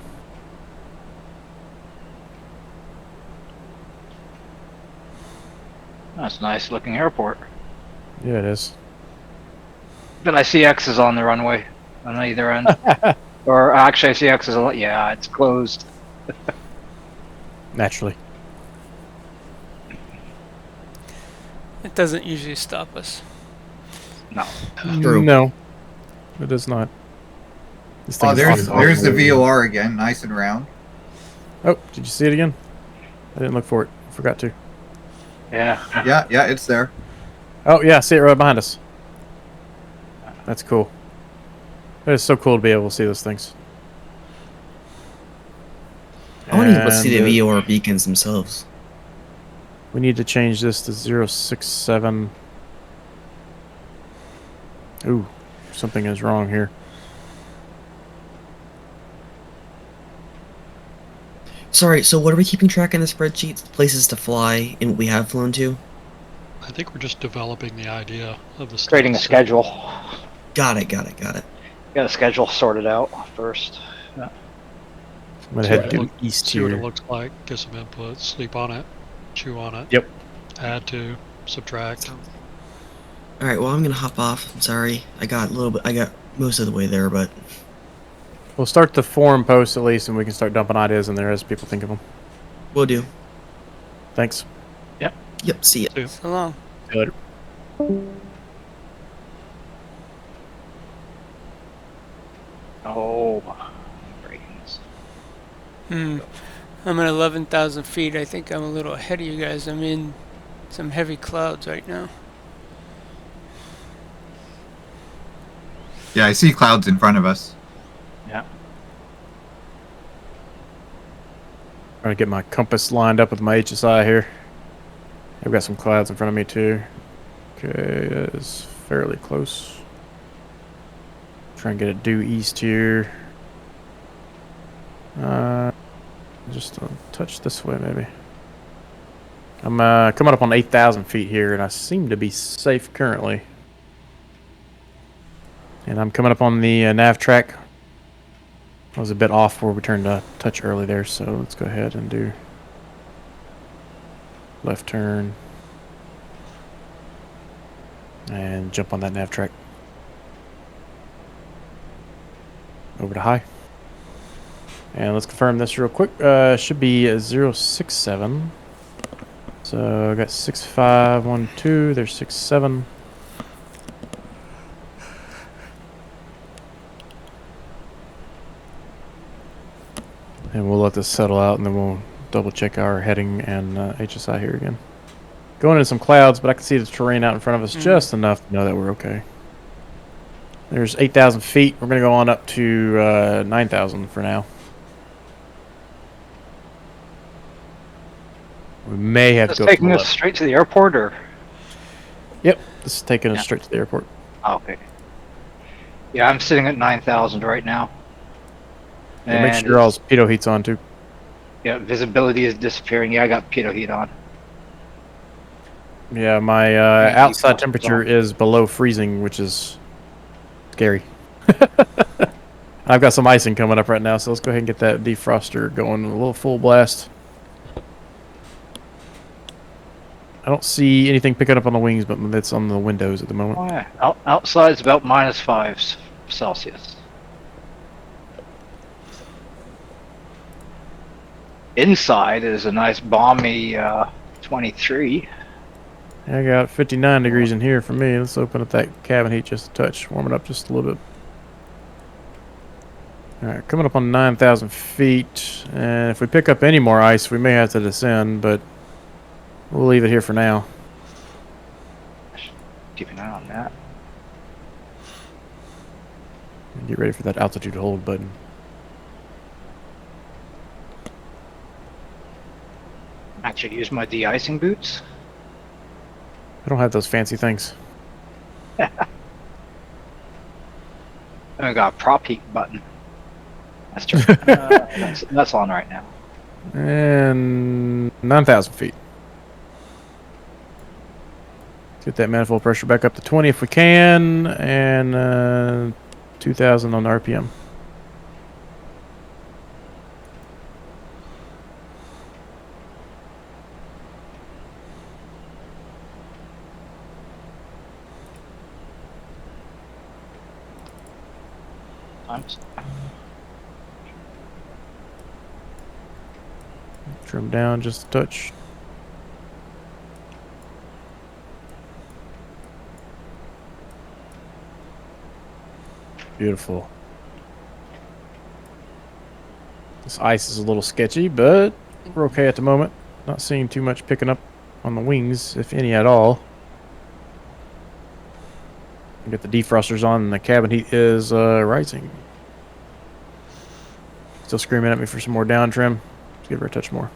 That's a nice looking airport. Yeah, it is. But I see X's on the runway on either end. Or actually, I see X's a lot. Yeah, it's closed. Naturally. It doesn't usually stop us. No. True. No, it does not. This thing Oh, is there's awesome. the VOR again, nice and round. Oh, did you see it again? I didn't look for it. I forgot to. Yeah. Yeah, it's there. Oh, yeah, I see it right behind us. That's cool. It is so cool to be able to see those things. I want to be able to see And, the VOR beacons themselves. we need to change this to 067. Ooh, something is wrong here. Sorry, so what are we keeping track in the spreadsheet? Places to fly and what we have flown to? I think we're just developing the idea of the Creating a stats. schedule. Got it. Got a schedule sorted out first. I'm going to head See due what east See what it here. looks like, get some input, sleep on it, chew on it. Yep. Add to, subtract. Alright, well, I'm gonna hop off. I'm sorry. I got most of the way there, but We'll start the forum post at least, and we can start dumping ideas in there as people think of them. we'll do. Thanks. Yep, see ya. So long. See you later. Oh. Breakings. I'm at 11,000 feet. I think I'm a little ahead of you guys. I'm in some heavy clouds right now. Yeah, I see clouds in front of us. Yeah. Trying to get my compass lined up with my HSI here. I've got some clouds in front of me too. Okay, that is fairly close. Try and get it due east here. Just a touch this way maybe. I'm coming up on 8,000 feet here, and I seem to be safe currently. And I'm coming up on the nav track. I was a bit off where we turned a touch early there, so let's go ahead and do left turn and jump on that nav track over to high. And let's confirm this real quick. Should be a 067. So I got 6512. There's 67. And we'll let this settle out, and then we'll double check our heading and HSI here again. Going into some clouds, but I can see the terrain out in front of us just enough to know that we're okay. There's 8,000 feet. We're going to go on up to 9,000 for now. We may have to Just go up to taking the us left. straight to the airport, or? Yep, this is taking us Yeah. straight to the airport. Oh, okay. Yeah, I'm sitting at 9,000 right now. Yeah, make And sure all pitot heat's on too. yeah, visibility is disappearing. Yeah, I got pitot heat on. Yeah, my Easy outside flush temperature zone. is below freezing, which is scary. I've got some icing coming up right now, so let's go ahead and get that defroster going a little full blast. I don't see anything picking up on the wings, but it's on the windows at the moment. Oh yeah, outside's about -5 Celsius. Inside is a nice balmy 23. I got 59 degrees in here for me. Let's open up that cabin heat just a touch, warm it up just a little bit. Alright, coming up on 9,000 feet, and if we pick up any more ice, we may have to descend, but we'll leave it here for now. Keep an eye on that. Get ready for that altitude hold button. Actually, use my de-icing boots. I don't have those fancy things. I got a prop heat button. That's true. That's on right now. And 9,000 feet. Get that manifold pressure back up to 20 if we can, and 2,000 on RPM. Times. Trim down just a touch. Beautiful. This ice is a little sketchy, but we're okay at the moment. Not seeing too much picking up on the wings, if any at all. Get the defrosters on, and the cabin heat is rising. Still screaming at me for some more down trim. Let's give her a touch more.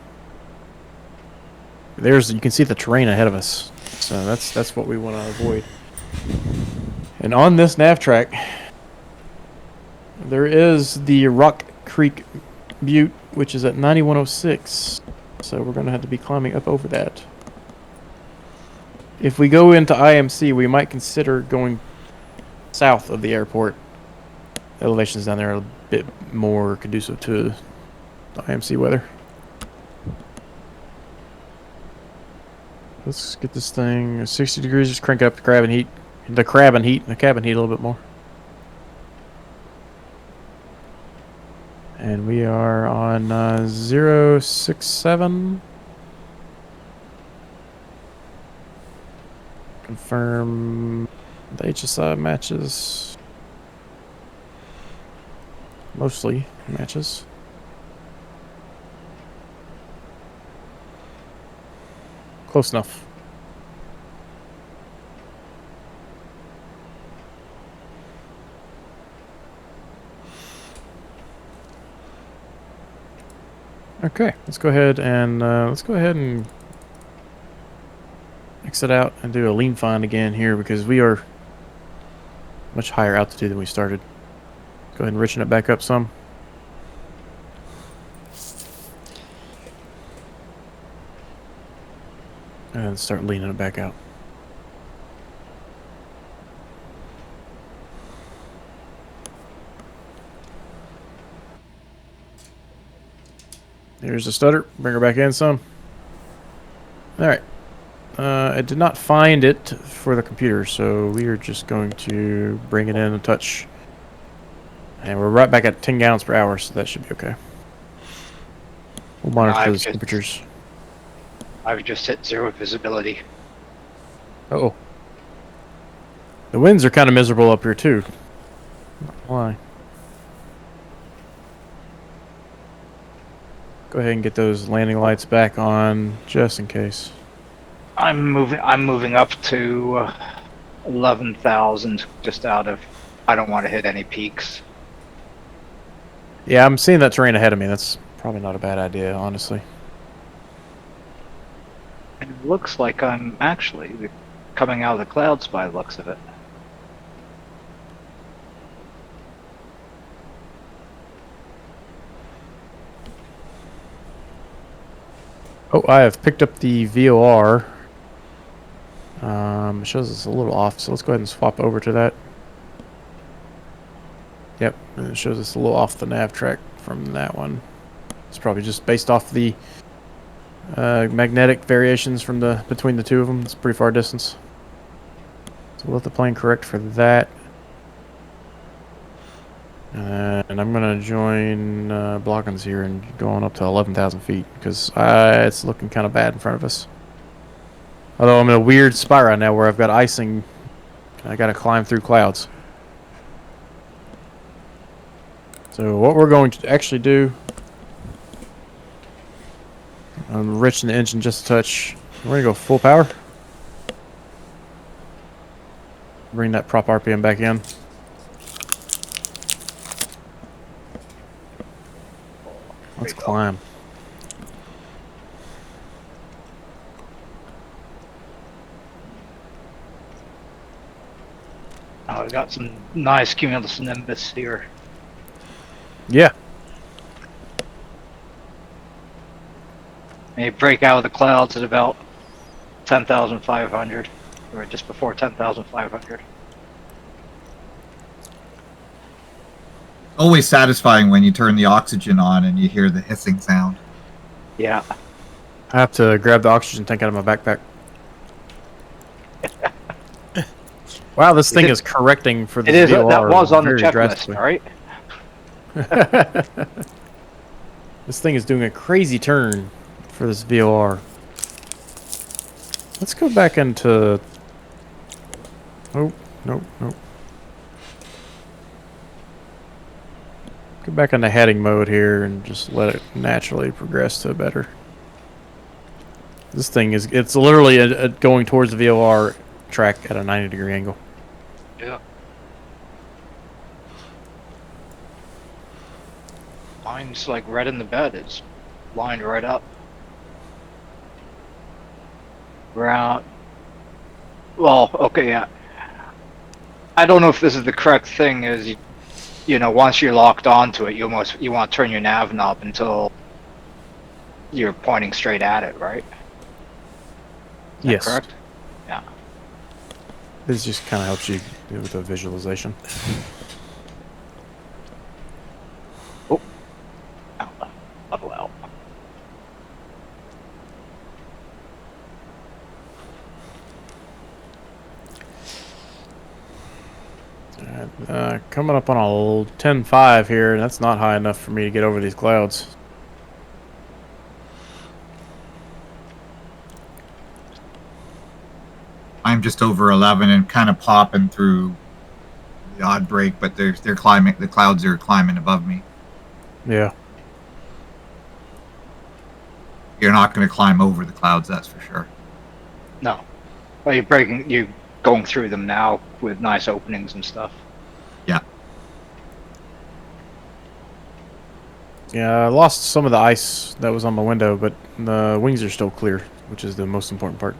You can see the terrain ahead of us, so that's what we want to avoid. And on this nav track, there is the Rock Creek Butte, which is at 9106. So we're going to have to be climbing up over that. If we go into IMC, we might consider going south of the airport. The elevations down there are a bit more conducive to the IMC weather. Let's get this thing 60 degrees. Just crank up the cabin heat a little bit more. And we are on 067. Confirm the HSI matches. Mostly matches. Close enough. Okay, let's go ahead and exit out and do a lean find again here, because we are much higher altitude than we started. Go ahead and richen it back up some. And start leaning it back out. Here's the stutter. Bring her back in some. Alright. I did not find it for the computer, so we are just going to bring it in a touch. And we're right back at 10 gallons per hour, so that should be okay. We'll monitor those temperatures. I've just hit 0 visibility. Uh-oh. The winds are kind of miserable up here, too. Why? Go ahead and get those landing lights back on, just in case. I'm moving up to 11,000, just out of. I don't want to hit any peaks. Yeah, I'm seeing that terrain ahead of me. That's probably not a bad idea, honestly. It looks like I'm actually coming out of the clouds by the looks of it. Oh, I have picked up the VOR. It shows it's a little off, so let's go ahead and swap over to that. Yep, and it shows us a little off the nav track from that one. It's probably just based off the magnetic variations from between the two of them. It's a pretty far distance. So we'll let the plane correct for that. And I'm gonna join Blockins here and going up to 11,000 feet because it's looking kind of bad in front of us. Although I'm in a weird spot right now where I've got icing, I gotta climb through clouds. So what we're going to actually do, I'm enriching the engine just a touch. We're gonna go full power. Bring that prop RPM back in. Let's climb. Oh, we got some nice cumulus nimbus here. Yeah. They break out of the clouds at about 10,500, or just before 10,500. Always satisfying when you turn the oxygen on and you hear the hissing sound. Yeah. I have to grab the oxygen tank out of my backpack. Wow, this thing is correcting for the It is. VOR That was on the very checklist, drastically. all right? This thing is doing a crazy turn for this VOR. Let's go back into... Oh, nope, nope. Go back into heading mode here and just let it naturally progress to better. This thing is, it's literally going towards the VOR track at a 90-degree angle. Yeah. Mine's like red in the bed. It's lined right up. We're out. Well, okay, yeah. I don't know if this is the correct thing. Is you know, once you're locked onto it, you want to turn your nav knob until you're pointing straight at it, right? Is that Yes. correct? Yeah. This just kind of helps you do with the visualization. Oh. Level out. Coming up on a 10.5 here, and that's not high enough for me to get over these clouds. I'm just over 11 and kind of popping through the odd break, but they're climbing. The clouds are climbing above me. Yeah. You're not going to climb over the clouds, that's for sure. No. Well, you're going through them now with nice openings and stuff. Yeah. Yeah, I lost some of the ice that was on my window, but the wings are still clear, which is the most important part.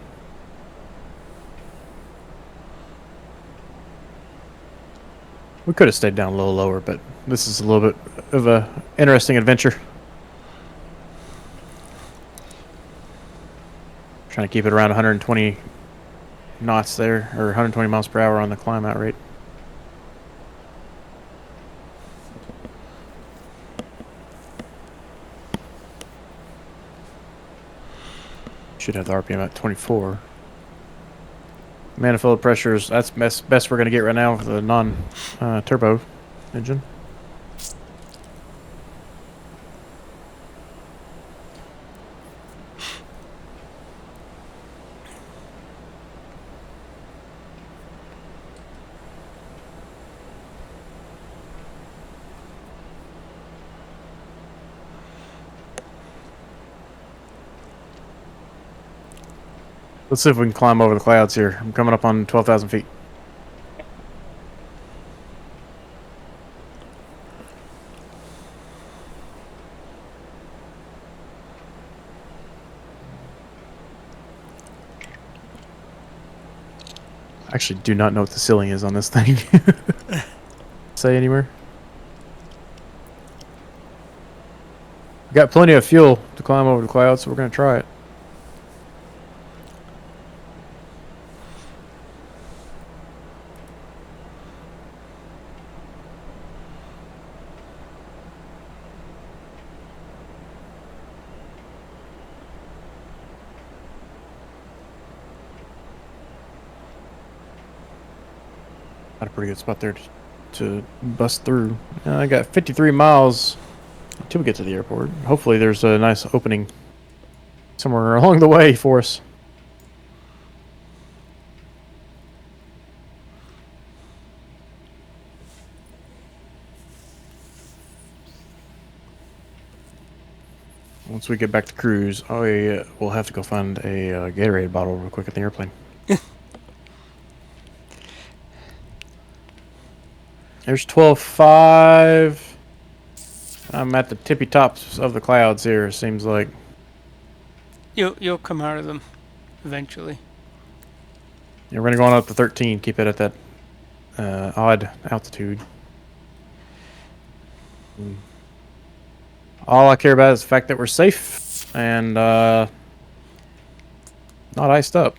We could have stayed down a little lower, but this is a little bit of a interesting adventure. Trying to keep it around 120 knots there, or 120 miles per hour on the climb out rate. Should have the RPM at 24. Manifold pressures, that's best we're going to get right now for the non-turbo engine. Let's see if we can climb over the clouds here. I'm coming up on 12,000 feet. I actually do not know what the ceiling is on this thing. Say anywhere? Got plenty of fuel to climb over the clouds, so we're going to try it. Got a pretty good spot there to bust through. I got 53 miles until we get to the airport. Hopefully there's a nice opening somewhere along the way for us. Once we get back to cruise, we'll have to go find a Gatorade bottle real quick at the airplane. There's 12.5. I'm at the tippy tops of the clouds here, seems like. You'll come out of them eventually. Yeah, we're gonna go on up to 13, keep it at that odd altitude. All I care about is the fact that we're safe and not iced up.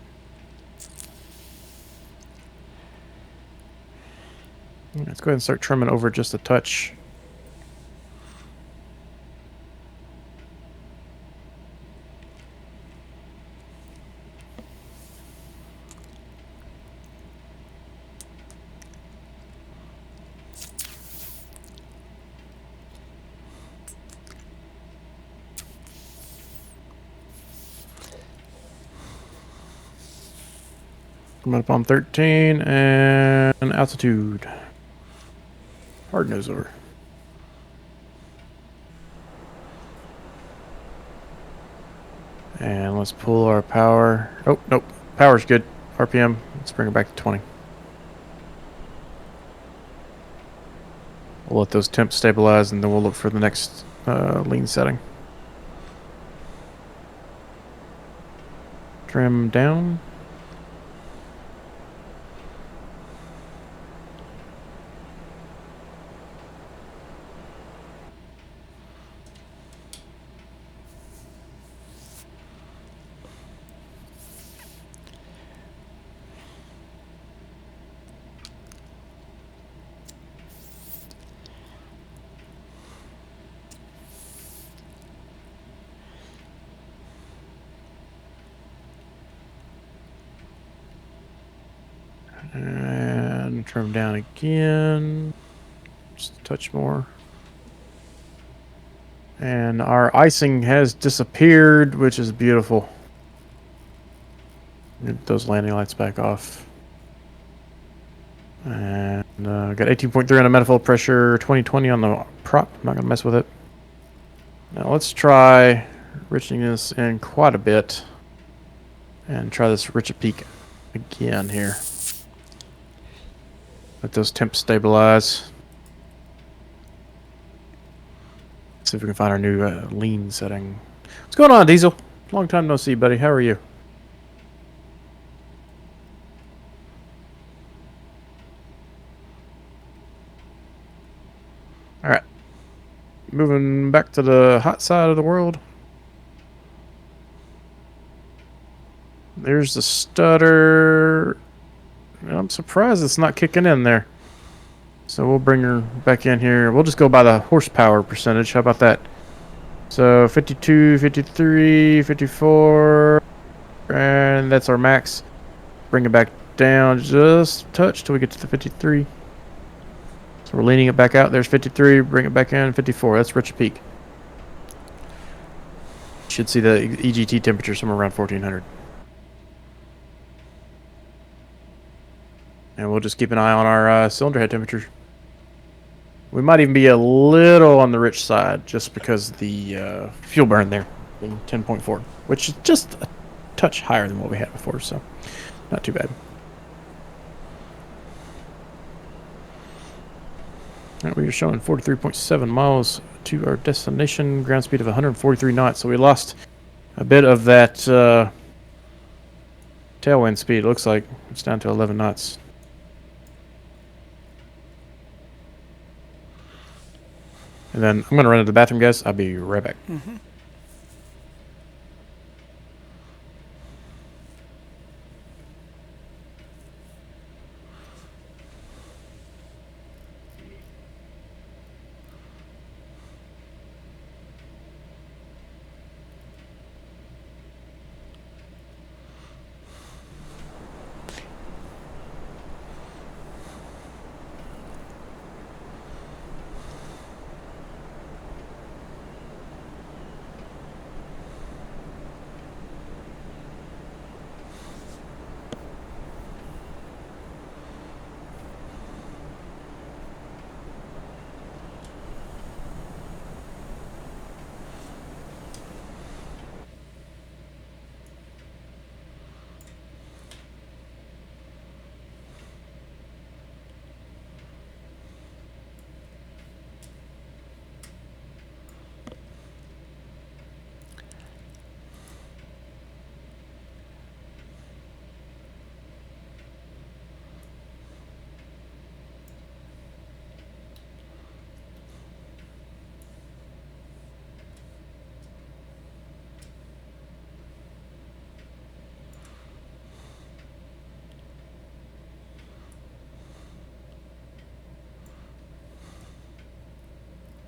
Let's go ahead and start trimming over just a touch. Coming up on 13 and altitude. Hard nose over. And let's pull our power. Oh, nope. Power's good. RPM. Let's bring it back to 20. We'll let those temps stabilize and then we'll look for the next lean setting. Trim down. And trim down again. Just a touch more. And our icing has disappeared, which is beautiful. Get those landing lights back off. And got 18.3 on the manifold pressure, 2020 on the prop. I'm not going to mess with it. Now let's try riching this in quite a bit. And try this rich at peak again here. Let those temps stabilize. See if we can find our new lean setting. What's going on, Diesel? Long time no see, buddy. How are you? Alright. Moving back to the hot side of the world. There's the stutter. I'm surprised it's not kicking in there. So we'll bring her back in here. We'll just go by the horsepower percentage. How about that? So 52, 53, 54. And that's our max. Bring it back down just a touch till we get to the 53. So we're leaning it back out. There's 53. Bring it back in. 54. That's rich peak. Should see the EGT temperature somewhere around 1400. And we'll just keep an eye on our cylinder head temperature. We might even be a little on the rich side just because the fuel burn there being 10.4, which is just a touch higher than what we had before, so not too bad. All right, we are showing 43.7 miles to our destination, ground speed of 143 knots. So we lost a bit of that tailwind speed. It looks like it's down to 11 knots. And then I'm going to run to the bathroom, guys. I'll be right back. Mm-hmm.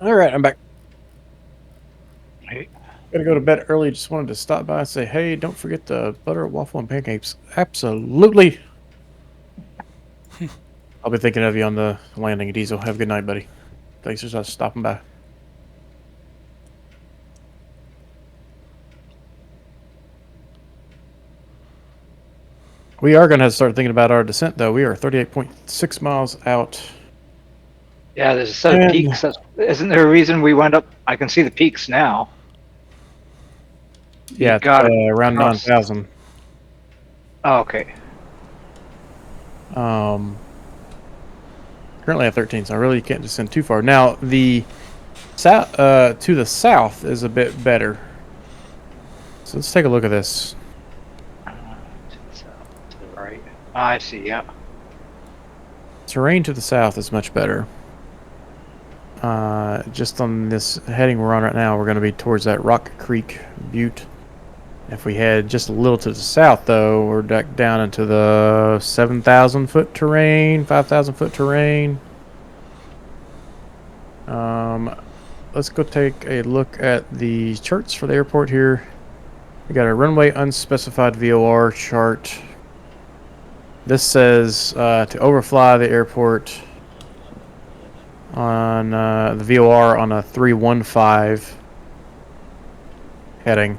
All right, I'm back. Hey. Gotta go to bed early. Just wanted to stop by and say, hey, don't forget the butter, waffle, and pancakes. Absolutely. I'll be thinking of you on the landing, Diesel. Have a good night, buddy. Thanks for stopping by. We are going to have to start thinking about our descent, though. We are 38.6 miles out. Yeah, there's a set of And- peaks. Isn't there a reason we went up? I can see the peaks now. Yeah, it's, got it. around Trust. 9,000. Oh, okay. Currently at 13, so I really can't descend too far. Now, the south, to the south is a bit better. So let's take a look at this. To the south, to the right. I see. Yeah. Terrain to the south is much better. Just on this heading we're on right now, we're going to be towards that Rock Creek Butte. If we head just a little to the south, though, we're down into the 7,000 foot terrain, 5,000 foot terrain. Let's go take a look at the charts for the airport here. We got a runway unspecified VOR chart. This says to overfly the airport on the VOR on a 315 heading.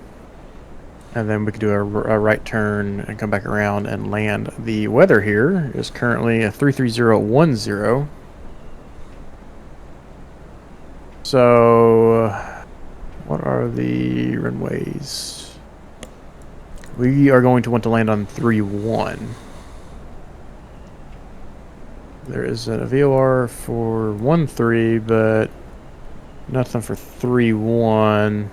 And then we could do a right turn and come back around and land. The weather here is currently a 33010. So, what are the runways? We are going to want to land on 31. There is a VOR for 13, but nothing for 31.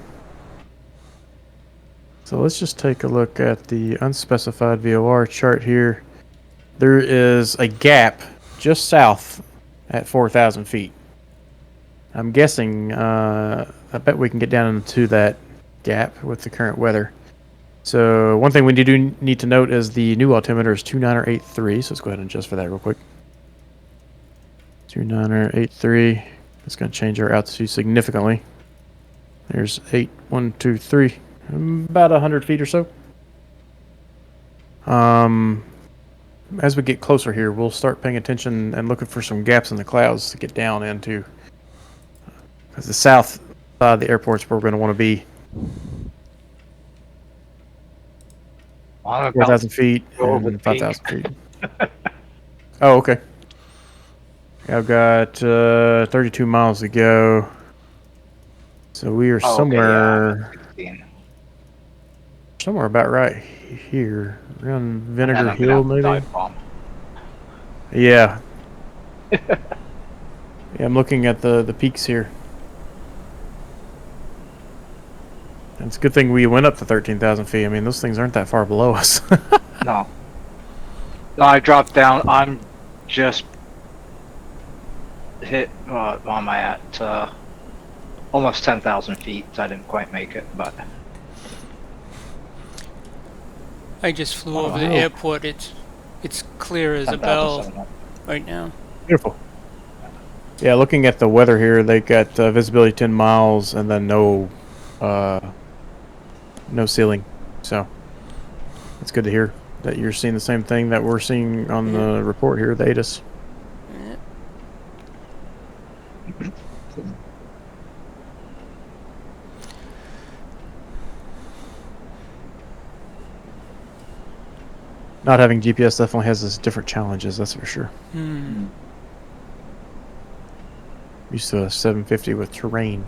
So let's just take a look at the unspecified VOR chart here. There is a gap just south at 4,000 feet. I'm guessing, I bet we can get down into that gap with the current weather. So one thing we do need to note is the new altimeter is 2983, so let's go ahead and adjust for that real quick. 2983. It's going to change our altitude significantly. There's 8123. About 100 feet or so. As we get closer here, we'll start paying attention and looking for some gaps in the clouds to get down into. Because the south side of the airport's where we're going to want to be. 4,000 feet and 5,000 feet. Oh, okay. I've got 32 miles to go. So we are somewhere... somewhere about right here, around And Vinegar then I'm gonna Hill, have to maybe. dive bomb. Yeah. Yeah, I'm looking at the peaks here. And it's a good thing we went up to 13,000 feet. I mean, those things aren't that far below us. No. No, I dropped down. I'm just hit. What am I at? Almost 10,000 feet. So I didn't quite make it, but I just flew Oh, over the wow. airport. It's clear as a bell 10,700. right now. Beautiful. Yeah, looking at the weather here, they got visibility 10 miles and then no ceiling. So it's good to hear that you're seeing the same thing that we're seeing on the report here, the ATIS. Yeah. Not having GPS definitely has its different challenges, that's for sure. Used to a 750 with terrain.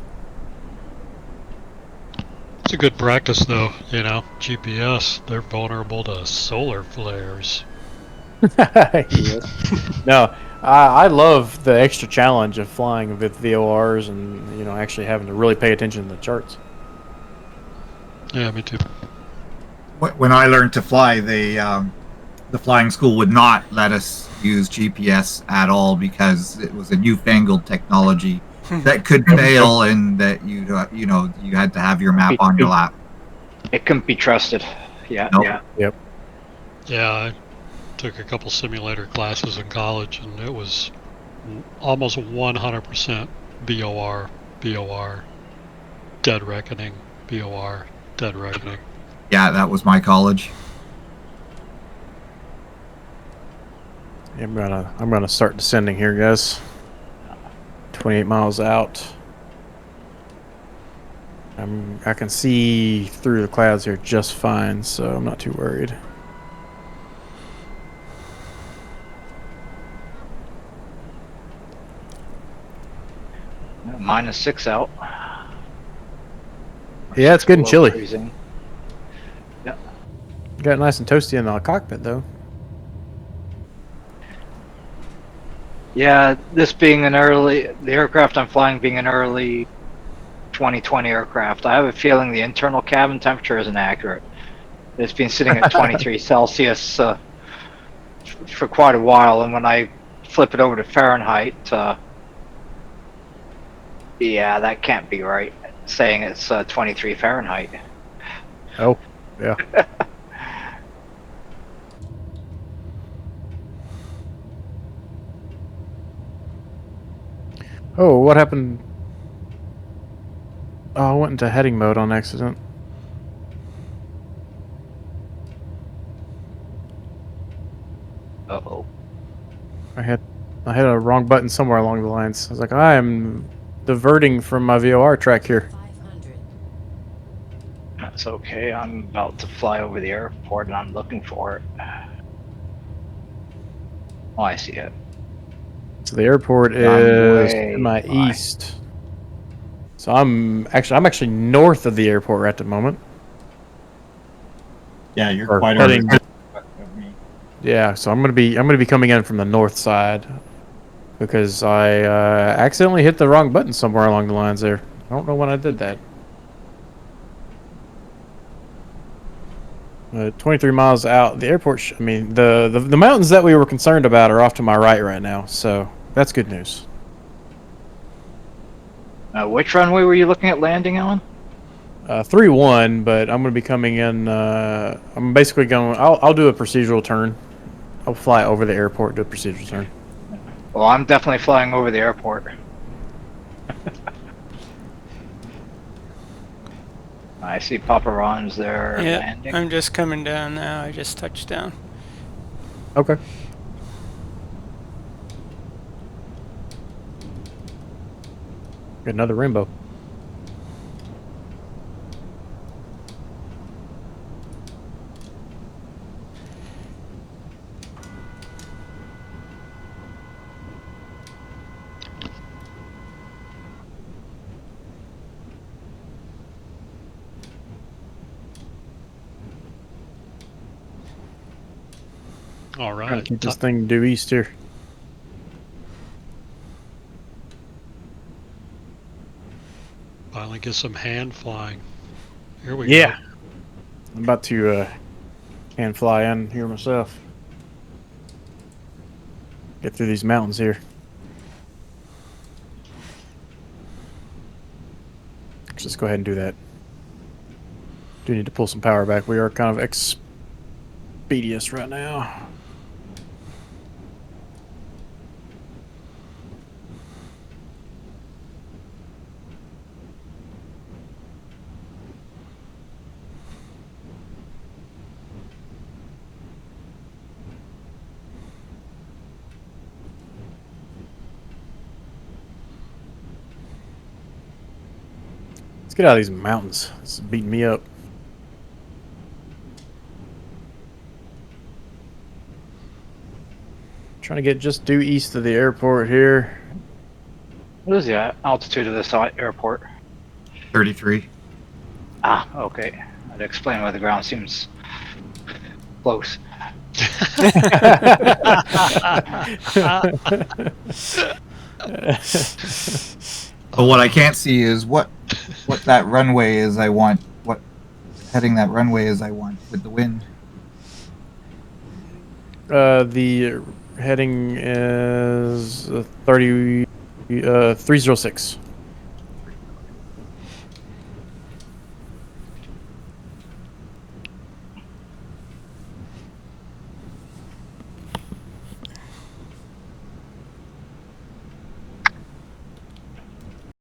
It's a good practice, though. You know, GPS, they're vulnerable to solar flares. Yes. No, I love the extra challenge of flying with VORs and actually having to really pay attention to the charts. Yeah, me too. When I learned to fly, the flying school would not let us use GPS at all because it was a newfangled technology that could fail, and that you had to have your map on your lap. it couldn't be trusted. Yeah. Nope. Yeah. Yep. Yeah, I took a couple simulator classes in college, and it was almost 100% VOR, VOR, dead reckoning, VOR, dead reckoning. Yeah, that was my college. Yeah, I'm gonna start descending here, guys. 28 miles out. I can see through the clouds here just fine, so I'm not too worried. -6 out. Yeah, it's getting Below chilly. freezing. Got it nice and toasty in the cockpit, though. Yeah, this being the aircraft I'm flying being an early 2020 aircraft, I have a feeling the internal cabin temperature isn't accurate. It's been sitting at 23 Celsius for quite a while, and when I flip it over to Fahrenheit, yeah, that can't be right. Saying it's 23 Fahrenheit. Oh, yeah. Oh, what happened? Oh, I went into heading mode on accident. Uh-oh. I hit a wrong button somewhere along the lines. I was like, I am diverting from my VOR track here. 500. That's okay. I'm about to fly over the airport and I'm looking for it. Oh, I see it. So the airport Yeah, I'm is way to my by. east. So I'm actually north of the airport right at the moment. Yeah, you're Or quite heading. a Yeah, so I'm gonna be coming in from the north side because I accidentally hit the wrong button somewhere along the lines there. I don't know when I did that. 23 miles out, the airport. I mean, the mountains that we were concerned about are off to my right right now, so that's good news. Which runway were you looking at landing on? 3-1, but I'm gonna be coming in. I'm basically going. I'll do a procedural turn. I'll fly over the airport, do a procedural turn. Well, I'm definitely flying over the airport. I see Papa Ron's there Yeah, landing. I'm just coming down now. I just touched down. Okay. Got another rainbow. All Trying right. to keep this thing due east here. Finally get some hand flying. Here we Yeah. go. I'm about to hand fly in here myself. Get through these mountains here. Let's just go ahead and do that. Do need to pull some power back. We are kind of expeditious right now. Let's get out of these mountains. This is beating me up. Trying to get just due east of the airport here. What is the altitude of this airport? 33. Ah, okay. I'd explain why the ground seems close. But what I can't see is what that runway is I want. What heading that runway is I want with the wind. The heading is 306.